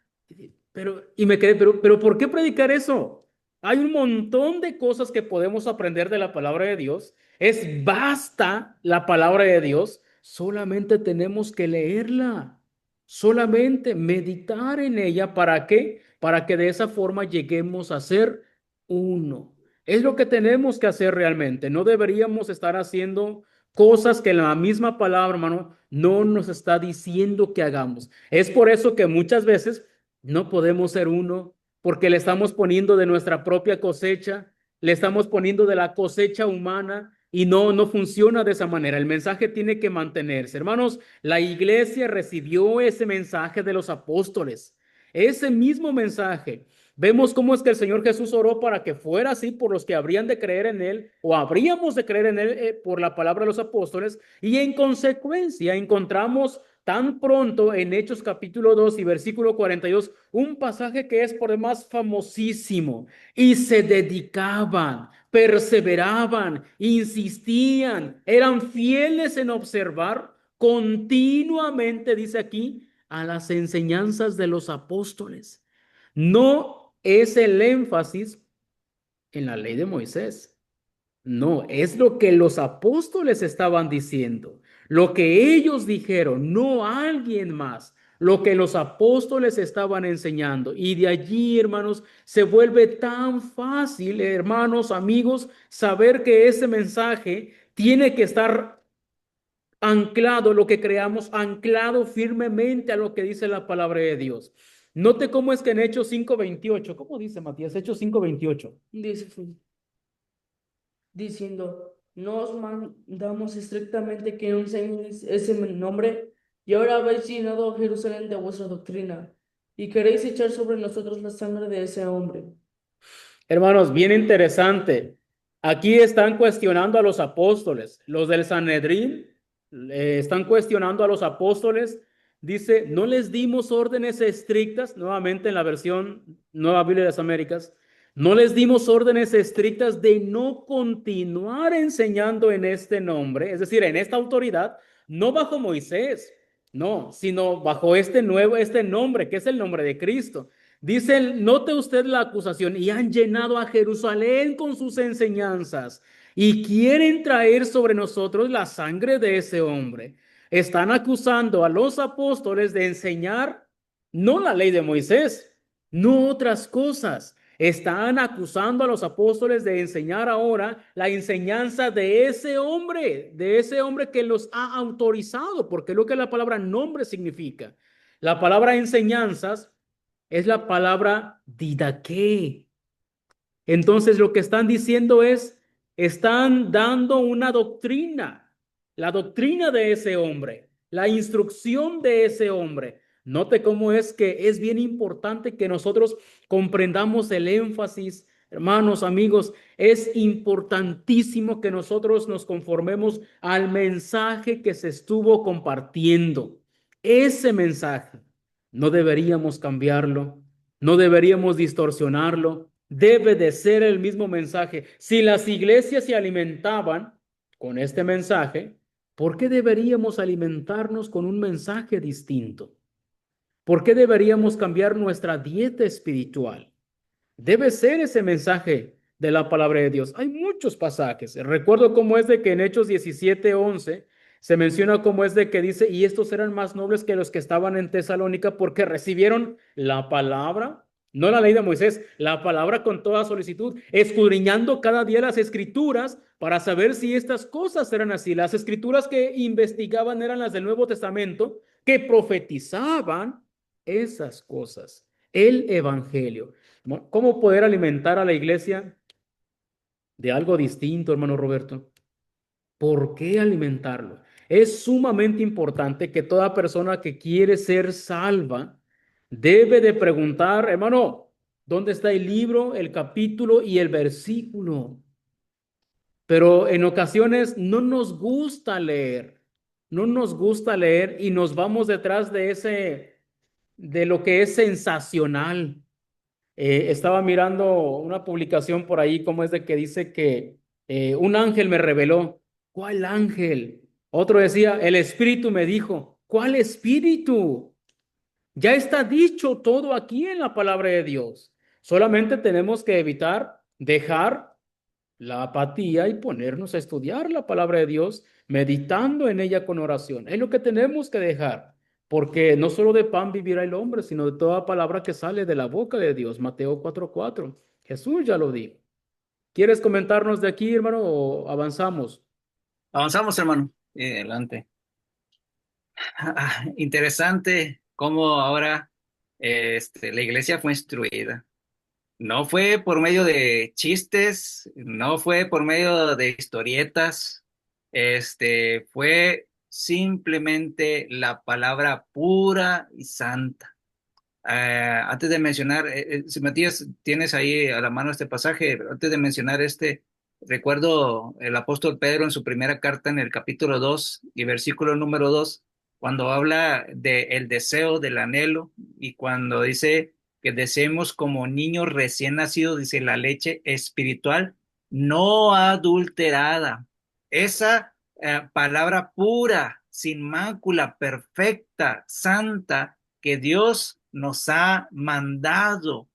Y me quedé, pero ¿por qué predicar eso? Hay un montón de cosas que podemos aprender de la palabra de Dios. Es basta la palabra de Dios. Solamente tenemos que leerla, solamente meditar en ella. ¿Para qué? Para que de esa forma lleguemos a ser uno. Es lo que tenemos que hacer realmente. No deberíamos estar haciendo cosas que la misma palabra, hermano, no nos está diciendo que hagamos. Es por eso que muchas veces no podemos ser uno, porque le estamos poniendo de nuestra propia cosecha, le estamos poniendo de la cosecha humana y no funciona de esa manera. El mensaje tiene que mantenerse. Hermanos, la iglesia recibió ese mensaje de los apóstoles, ese mismo mensaje. Vemos cómo es que el Señor Jesús oró para que fuera así por los que habrían de creer en Él o habríamos de creer en Él por la palabra de los apóstoles y en consecuencia encontramos tan pronto en Hechos capítulo 2 y versículo 42 un pasaje que es por demás famosísimo y se dedicaban, perseveraban, insistían, eran fieles en observar continuamente, dice aquí, a las enseñanzas de los apóstoles. No es el énfasis en la ley de Moisés. No, es lo que los apóstoles estaban diciendo, lo que ellos dijeron, no alguien más, lo que los apóstoles estaban enseñando. Y de allí, hermanos, se vuelve tan fácil, hermanos, amigos, saber que ese mensaje tiene que estar anclado, lo que creamos, anclado firmemente a lo que dice la palabra de Dios. Note cómo es que en Hechos 5:28, ¿cómo dice Matías? Hechos 5:28. Dice, diciendo, no os mandamos estrictamente que no enseñéis ese nombre, y ahora habéis llenado Jerusalén de vuestra doctrina, y queréis echar sobre nosotros la sangre de ese hombre. Hermanos, bien interesante. Aquí están cuestionando a los apóstoles. Los del Sanedrín están cuestionando a los apóstoles. Dice, no les dimos órdenes estrictas, nuevamente en la versión Nueva Biblia de las Américas, no les dimos órdenes estrictas de no continuar enseñando en este nombre, es decir, en esta autoridad, no bajo Moisés, no, sino bajo este nombre, que es el nombre de Cristo. Dice, note usted la acusación, y han llenado a Jerusalén con sus enseñanzas y quieren traer sobre nosotros la sangre de ese hombre. Están acusando a los apóstoles de enseñar no la ley de Moisés, no otras cosas. Están acusando a los apóstoles de enseñar ahora la enseñanza de ese hombre que los ha autorizado, porque es lo que la palabra nombre significa. La palabra enseñanzas es la palabra didaqué. Entonces lo que están diciendo es, están dando una doctrina, la doctrina de ese hombre, la instrucción de ese hombre. Note cómo es que es bien importante que nosotros comprendamos el énfasis, hermanos, amigos, es importantísimo que nosotros nos conformemos al mensaje que se estuvo compartiendo. Ese mensaje no deberíamos cambiarlo, no deberíamos distorsionarlo. Debe de ser el mismo mensaje. Si las iglesias se alimentaban con este mensaje, ¿Por qué deberíamos alimentarnos con un mensaje distinto? ¿Por qué deberíamos cambiar nuestra dieta espiritual? Debe ser ese mensaje de la palabra de Dios. Hay muchos pasajes. Recuerdo cómo es de que en Hechos 17:11 se menciona cómo es de que dice, y estos eran más nobles que los que estaban en Tesalónica porque recibieron la palabra, no la ley de Moisés, la palabra con toda solicitud, escudriñando cada día las escrituras para saber si estas cosas eran así. Las escrituras que investigaban eran las del Nuevo Testamento, que profetizaban esas cosas, el Evangelio. ¿Cómo poder alimentar a la iglesia de algo distinto, hermano Roberto? ¿Por qué alimentarlo? Es sumamente importante que toda persona que quiere ser salva debe de preguntar, hermano, ¿dónde está el libro, el capítulo y el versículo? Pero en ocasiones no nos gusta leer, no nos gusta leer y nos vamos detrás de lo que es sensacional. Estaba mirando una publicación por ahí, como es de que dice que un ángel me reveló. ¿Cuál ángel? Otro decía, el espíritu me dijo. ¿Cuál espíritu? Ya está dicho todo aquí en la palabra de Dios. Solamente tenemos que evitar dejar la apatía y ponernos a estudiar la palabra de Dios, meditando en ella con oración. Es lo que tenemos que dejar, porque no solo de pan vivirá el hombre, sino de toda palabra que sale de la boca de Dios. Mateo 4:4. Jesús ya lo dijo. ¿Quieres comentarnos de aquí, hermano, o avanzamos? Avanzamos, hermano. Adelante. Interesante cómo ahora la iglesia fue instruida. No fue por medio de chistes, no fue por medio de historietas, fue simplemente la palabra pura y santa. Antes de mencionar, si Matías tienes ahí a la mano este pasaje, antes de mencionar recuerdo el apóstol Pedro en su primera carta en el capítulo 2 y versículo número 2 cuando habla del deseo, del anhelo, y cuando dice que deseemos como niños recién nacidos, dice la leche espiritual no adulterada. Esa palabra pura, sin mácula, perfecta, santa, que Dios nos ha mandado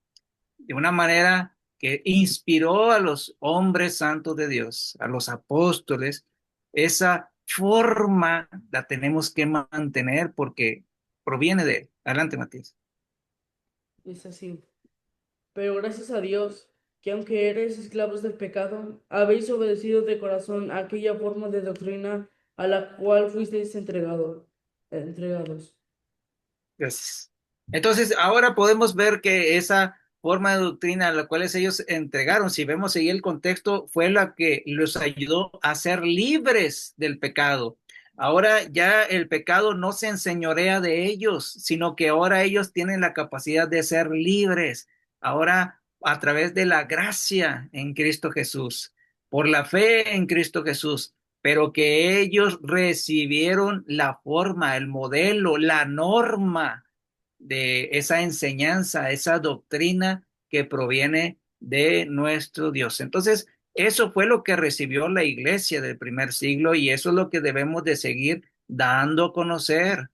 de una manera que inspiró a los hombres santos de Dios, a los apóstoles. Esa forma la tenemos que mantener porque proviene de él. Adelante, Matías. Es así. Pero gracias a Dios, que aunque eres esclavos del pecado, habéis obedecido de corazón a aquella forma de doctrina a la cual fuisteis entregados. Gracias. Entonces, ahora podemos ver que esa forma de doctrina a la cual ellos entregaron, si vemos ahí el contexto, fue la que los ayudó a ser libres del pecado. Ahora ya el pecado no se enseñorea de ellos, sino que ahora ellos tienen la capacidad de ser libres. Ahora, a través de la gracia en Cristo Jesús, por la fe en Cristo Jesús, pero que ellos recibieron la forma, el modelo, la norma de esa enseñanza, esa doctrina que proviene de nuestro Dios. Entonces, eso fue lo que recibió la iglesia del primer siglo y eso es lo que debemos de seguir dando a conocer.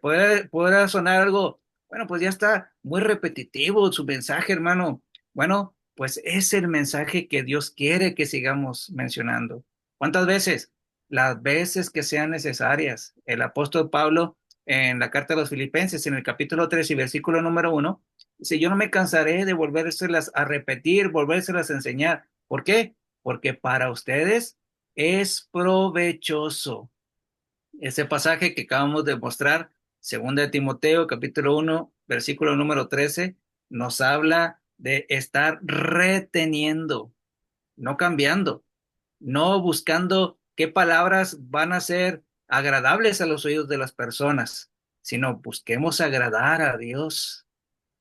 Puede sonar algo, bueno, pues ya está muy repetitivo su mensaje, hermano. Bueno, pues es el mensaje que Dios quiere que sigamos mencionando. ¿Cuántas veces? Las veces que sean necesarias. El apóstol Pablo en la carta a los Filipenses, en el capítulo 3 y versículo número 1, dice, yo no me cansaré de volvérselas a repetir, volvérselas a enseñar. ¿Por qué? Porque para ustedes es provechoso. Ese pasaje que acabamos de mostrar, segunda de Timoteo, capítulo 1, versículo número 13, nos habla de estar reteniendo, no cambiando, no buscando qué palabras van a ser agradables a los oídos de las personas, sino busquemos agradar a Dios.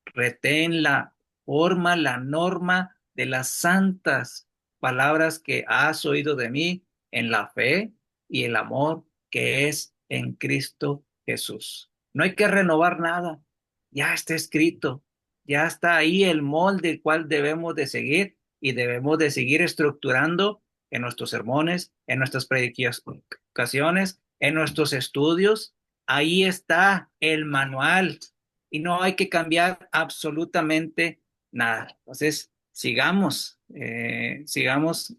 Retén la forma, la norma de las santas palabras que has oído de mí en la fe y el amor que es en Cristo Jesús. No hay que renovar nada, ya está escrito, ya está ahí el molde el cual debemos de seguir y debemos de seguir estructurando en nuestros sermones, en nuestras predicaciones, en nuestros estudios. Ahí está el manual y no hay que cambiar absolutamente nada. Entonces, sigamos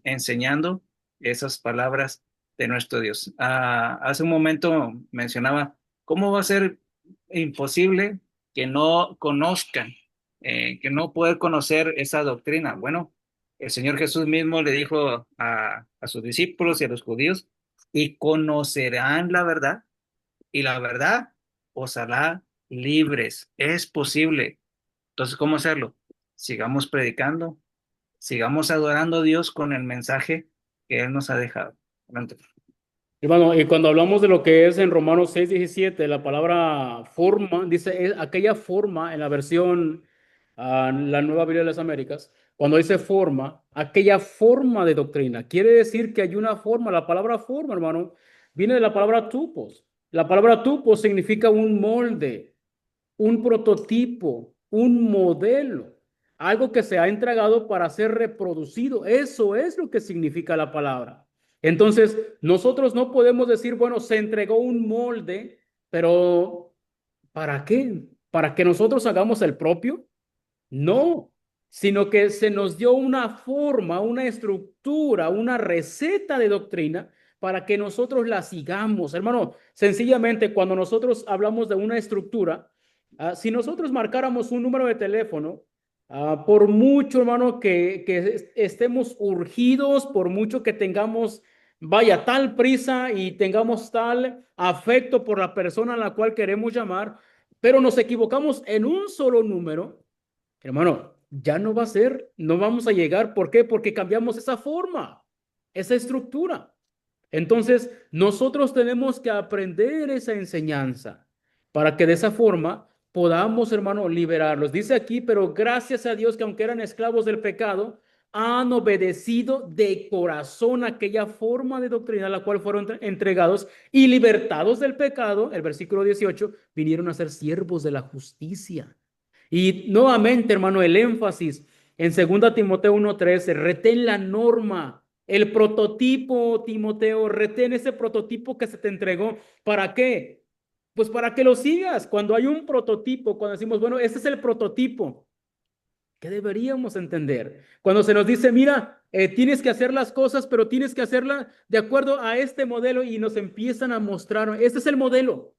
enseñando esas palabras de nuestro Dios. Hace un momento mencionaba cómo va a ser imposible que no conozcan, que no poder conocer esa doctrina. Bueno, el Señor Jesús mismo le dijo a sus discípulos y a los judíos, y conocerán la verdad, y la verdad os hará libres. Es posible. Entonces, ¿cómo hacerlo? Sigamos predicando, sigamos adorando a Dios con el mensaje que Él nos ha dejado. Adelante. Hermano, y cuando hablamos de lo que es en Romanos 6:17, la palabra forma, dice aquella forma en la versión, la Nueva Biblia de las Américas, cuando dice forma, aquella forma de doctrina, quiere decir que hay una forma, la palabra forma, hermano, viene de la palabra tupos. La palabra tupos significa un molde, un prototipo, un modelo, algo que se ha entregado para ser reproducido. Eso es lo que significa la palabra. Entonces, nosotros no podemos decir, bueno, se entregó un molde, pero ¿para qué? ¿Para que nosotros hagamos el propio? No, sino que se nos dio una forma, una estructura, una receta de doctrina para que nosotros la sigamos. Hermano, sencillamente cuando nosotros hablamos de una estructura, si nosotros marcáramos un número de teléfono, por mucho, hermano, que estemos urgidos, por mucho que tengamos, vaya, tal prisa y tengamos tal afecto por la persona a la cual queremos llamar, pero nos equivocamos en un solo número, hermano, ya no va a ser, no vamos a llegar. ¿Por qué? Porque cambiamos esa forma, esa estructura. Entonces, nosotros tenemos que aprender esa enseñanza para que de esa forma podamos, hermano, liberarlos. Dice aquí, pero gracias a Dios que aunque eran esclavos del pecado, han obedecido de corazón aquella forma de doctrina a la cual fueron entregados y libertados del pecado, el versículo 18, vinieron a ser siervos de la justicia. Y nuevamente, hermano, el énfasis en 2 Timoteo 1:13, retén la norma, el prototipo, Timoteo, retén ese prototipo que se te entregó. ¿Para qué? Pues para que lo sigas. Cuando hay un prototipo, cuando decimos, bueno, este es el prototipo, ¿qué deberíamos entender? Cuando se nos dice, mira, tienes que hacer las cosas, pero tienes que hacerlas de acuerdo a este modelo y nos empiezan a mostrar, este es el modelo.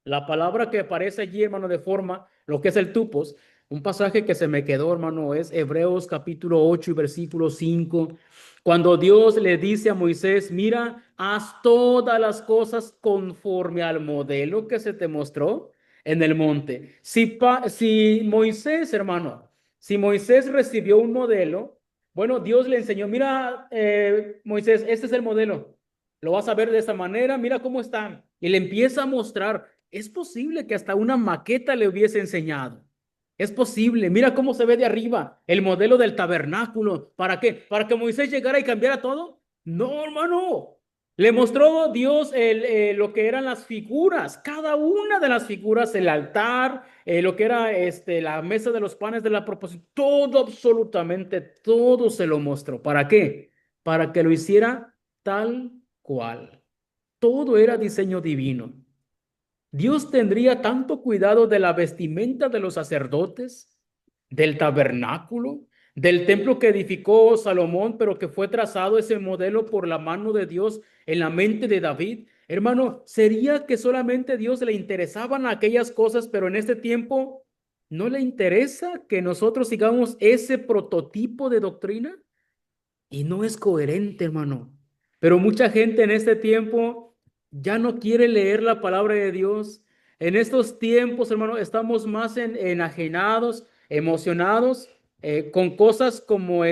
La palabra que aparece allí, hermano, de forma, lo que es el tupos, un pasaje que se me quedó, hermano, es Hebreos capítulo 8 y versículo 5, cuando Dios le dice a Moisés, mira, haz todas las cosas conforme al modelo que se te mostró en el monte. Si Moisés, hermano, si Moisés recibió un modelo, bueno, Dios le enseñó, mira, Moisés, este es el modelo, lo vas a ver de esa manera, mira cómo está, y le empieza a mostrar. Es posible que hasta una maqueta le hubiese enseñado. Es posible. Mira cómo se ve de arriba el modelo del tabernáculo. ¿Para qué? ¿Para que Moisés llegara y cambiara todo? No, hermano. Le mostró Dios lo que eran las figuras, cada una de las figuras, el altar, lo que era la mesa de los panes de la proposición, todo, absolutamente todo se lo mostró. ¿Para qué? Para que lo hiciera tal cual. Todo era diseño divino. Dios tendría tanto cuidado de la vestimenta de los sacerdotes, del tabernáculo, del templo que edificó Salomón, pero que fue trazado ese modelo por la mano de Dios en la mente de David. Hermano, ¿sería que solamente a Dios le interesaban aquellas cosas, pero en este tiempo no le interesa que nosotros sigamos ese prototipo de doctrina? Y no es coherente, hermano. Pero mucha gente en este tiempo ya no quiere leer la palabra de Dios. En estos tiempos, hermano, estamos más enajenados, emocionados, con cosas como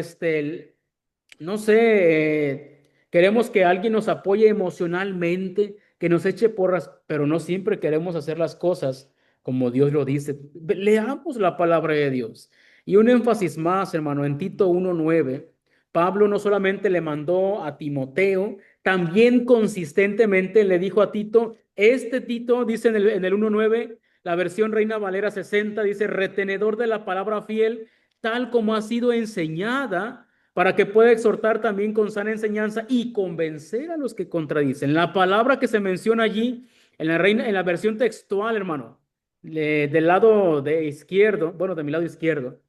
no sé, queremos que alguien nos apoye emocionalmente, que nos eche porras, pero no siempre queremos hacer las cosas como Dios lo dice. Leamos la palabra de Dios. Y un énfasis más, hermano, en Tito 1:9, Pablo no solamente le mandó a Timoteo, también consistentemente le dijo a Tito, Tito, dice en el 1:9, la versión Reina Valera 60, dice, retenedor de la palabra fiel, tal como ha sido enseñada, para que pueda exhortar también con sana enseñanza y convencer a los que contradicen. La palabra que se menciona allí en la versión textual, hermano, del lado de izquierdo, bueno, de mi lado izquierdo,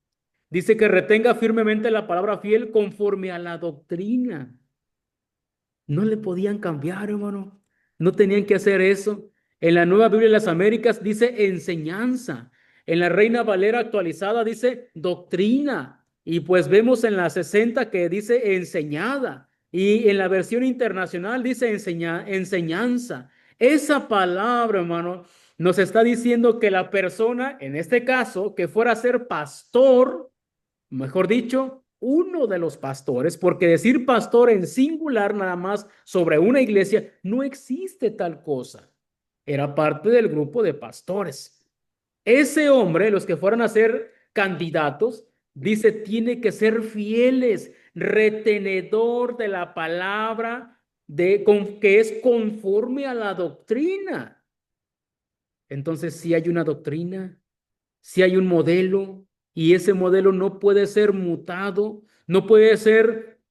dice que retenga firmemente la palabra fiel conforme a la doctrina. No le podían cambiar, hermano. No tenían que hacer eso. En la Nueva Biblia de las Américas dice enseñanza. En la Reina Valera actualizada dice doctrina. Y pues vemos en la 60 que dice enseñada. Y en la versión internacional dice enseñanza. Esa palabra, hermano, nos está diciendo que la persona, en este caso, que fuera a ser pastor, mejor dicho, uno de los pastores, porque decir pastor en singular nada más sobre una iglesia, no existe tal cosa. Era parte del grupo de pastores. Ese hombre, los que fueran a ser candidatos, dice, tiene que ser fieles, retenedor de la palabra que es conforme a la doctrina. Entonces, si hay una doctrina, si hay un modelo y ese modelo no puede ser mutado, no puede ser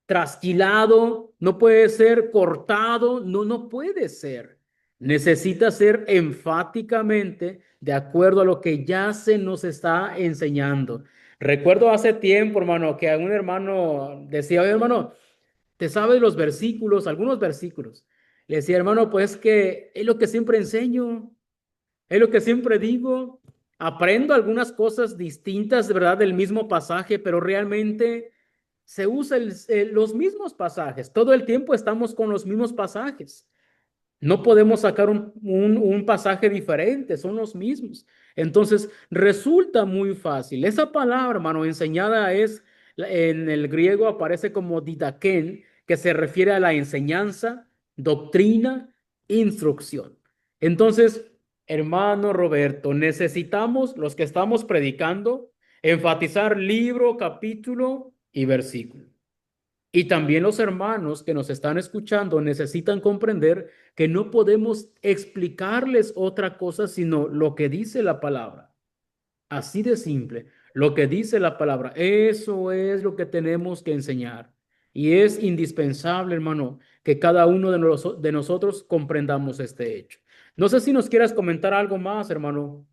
trasquilado, no puede ser cortado, no puede ser. Necesita ser enfáticamente de acuerdo a lo que ya se nos está enseñando. Recuerdo hace tiempo, hermano, que un hermano decía, oye, hermano, ¿te sabes los versículos, algunos versículos? Le decía, hermano, pues que es lo que siempre enseño. Es lo que siempre digo. Aprendo algunas cosas distintas, de verdad, del mismo pasaje, pero realmente se usa los mismos pasajes. Todo el tiempo estamos con los mismos pasajes. No podemos sacar un pasaje diferente, son los mismos. Entonces, resulta muy fácil. Esa palabra, hermano, enseñada en el griego aparece como didaquén, que se refiere a la enseñanza, doctrina, instrucción. Entonces, hermano Roberto, necesitamos, los que estamos predicando, enfatizar libro, capítulo y versículo. Y también los hermanos que nos están escuchando necesitan comprender que no podemos explicarles otra cosa sino lo que dice la palabra. Así de simple, lo que dice la palabra. Eso es lo que tenemos que enseñar. Y es indispensable, hermano, que cada uno de nosotros comprendamos este hecho. No sé si nos quieras comentar algo más, hermano.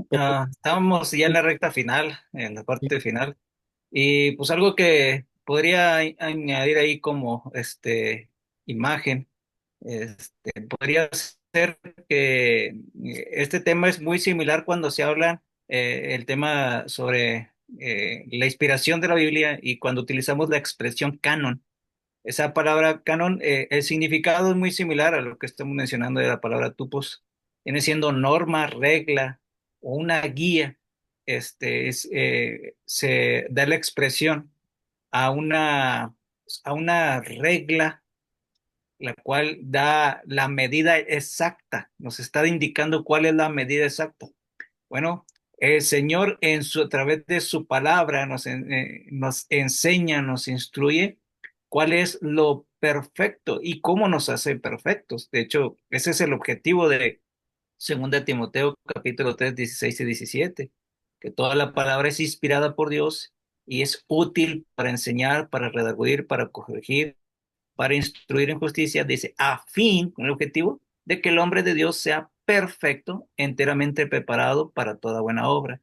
Estábamos ya en la recta final, en la parte final, y pues algo que podría añadir ahí como imagen, podría ser que este tema es muy similar cuando se habla el tema sobre la inspiración de la Biblia y cuando utilizamos la expresión canon. Esa palabra canon, el significado es muy similar a lo que estamos mencionando de la palabra tupos. Viene siendo norma, regla o una guía. Se da la expresión a una regla, la cual da la medida exacta, nos está indicando cuál es la medida exacta. Bueno, el Señor a través de su palabra nos enseña, nos instruye cuál es lo perfecto y cómo nos hace perfectos. De hecho, ese es el objetivo de 2 Timoteo capítulo 3 16 y 17, que toda la palabra es inspirada por Dios y es útil para enseñar, para redarguir, para corregir, para instruir en justicia, dice, a fin, con el objetivo de que el hombre de Dios sea perfecto, enteramente preparado para toda buena obra.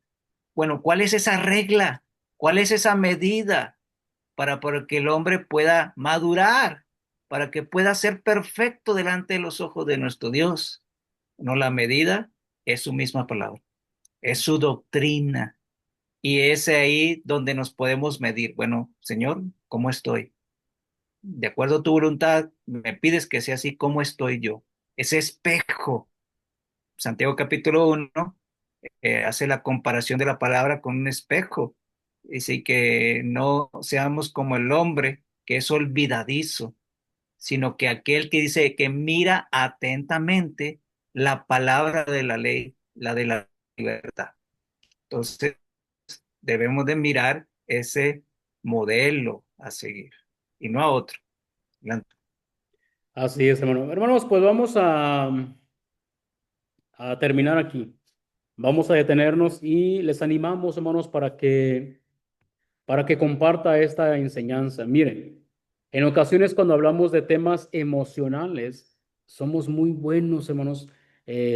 Bueno, ¿cuál es esa regla? ¿Cuál es esa medida para que el hombre pueda madurar, para que pueda ser perfecto delante de los ojos de nuestro Dios? No, la medida es su misma palabra, es su doctrina. Y es ahí donde nos podemos medir. Bueno, Señor, ¿cómo estoy? De acuerdo a tu voluntad, me pides que sea así como estoy yo. Ese espejo, Santiago capítulo 1 hace la comparación de la palabra con un espejo. Dice que no seamos como el hombre que es olvidadizo, sino que aquel que dice que mira atentamente la palabra de la ley, la de la libertad. Entonces, debemos de mirar ese modelo a seguir y no a otro. Así es, hermano. Hermanos, pues vamos a terminar aquí. Vamos a detenernos y les animamos, hermanos, para que para que comparta esta enseñanza. Miren, en ocasiones cuando hablamos de temas emocionales, somos muy buenos, hermanos,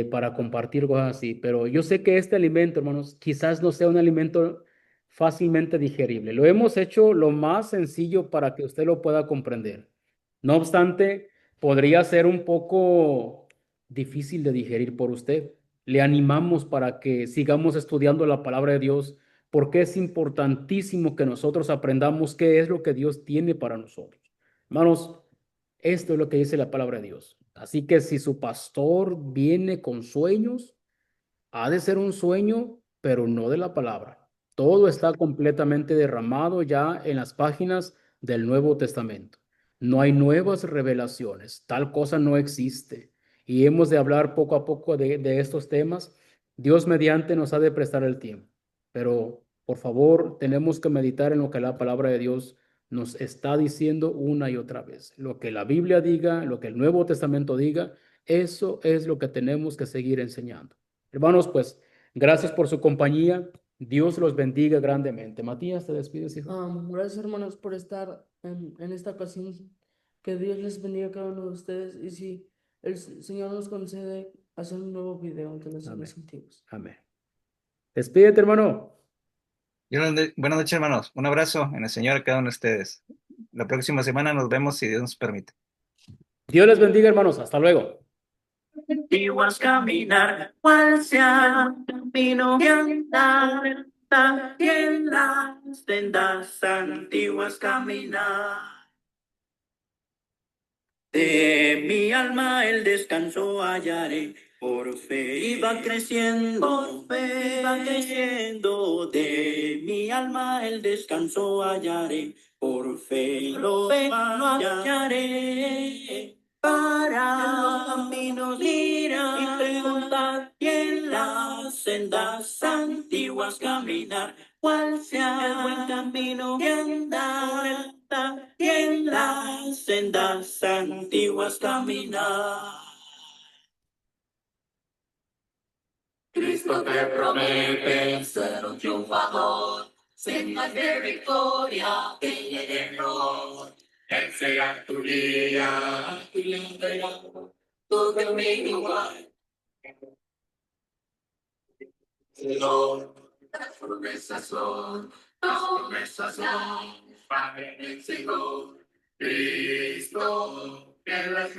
para compartir cosas así, pero yo sé que este alimento, hermanos, quizás no sea un alimento fácilmente digerible. Lo hemos hecho lo más sencillo para que usted lo pueda comprender. No obstante, podría ser un poco difícil de digerir por usted. Le animamos para que sigamos estudiando la palabra de Dios porque es importantísimo que nosotros aprendamos qué es lo que Dios tiene para nosotros. Hermanos, esto es lo que dice la palabra de Dios. Así que si su pastor viene con sueños, ha de ser un sueño, pero no de la palabra. Todo está completamente derramado ya en las páginas del Nuevo Testamento. No hay nuevas revelaciones. Tal cosa no existe. Y hemos de hablar poco a poco de estos temas. Dios mediante nos ha de prestar el tiempo. Pero, por favor, tenemos que meditar en lo que la palabra de Dios nos está diciendo una y otra vez. Lo que la Biblia diga, lo que el Nuevo Testamento diga, eso es lo que tenemos que seguir enseñando. Hermanos, pues, gracias por su compañía. Dios los bendiga grandemente. Matías, ¿te despides, hijo? Gracias, hermanos, por estar en esta ocasión. Que Dios les bendiga a cada uno de ustedes. Y si el Señor nos concede hacer un nuevo video de los Amén. antiguos. Amén. Despídete, hermano. Buenas noches, hermanos. Un abrazo en el Señor a cada uno de ustedes. La próxima semana nos vemos si Dios nos permite. Dios les bendiga, hermanos. Hasta luego. Antiguas caminar, cual sea camino de andar, y en las sendas antiguas caminar. De mi alma el descanso hallaré, por fe iba creciendo, iba creciendo. De mi alma el descanso hallaré, por fe lo hallaré. Para los caminos mirar y preguntar, y en las sendas antiguas caminar, cuál sea el buen camino de andar, y en las sendas antiguas caminar. Cristo te promete ser un triunfador, sendas de victoria que lleguen los. Él será tu guía, tu limpia, tu camino igual. Las promesas son, Padre vencedor, Cristo, que las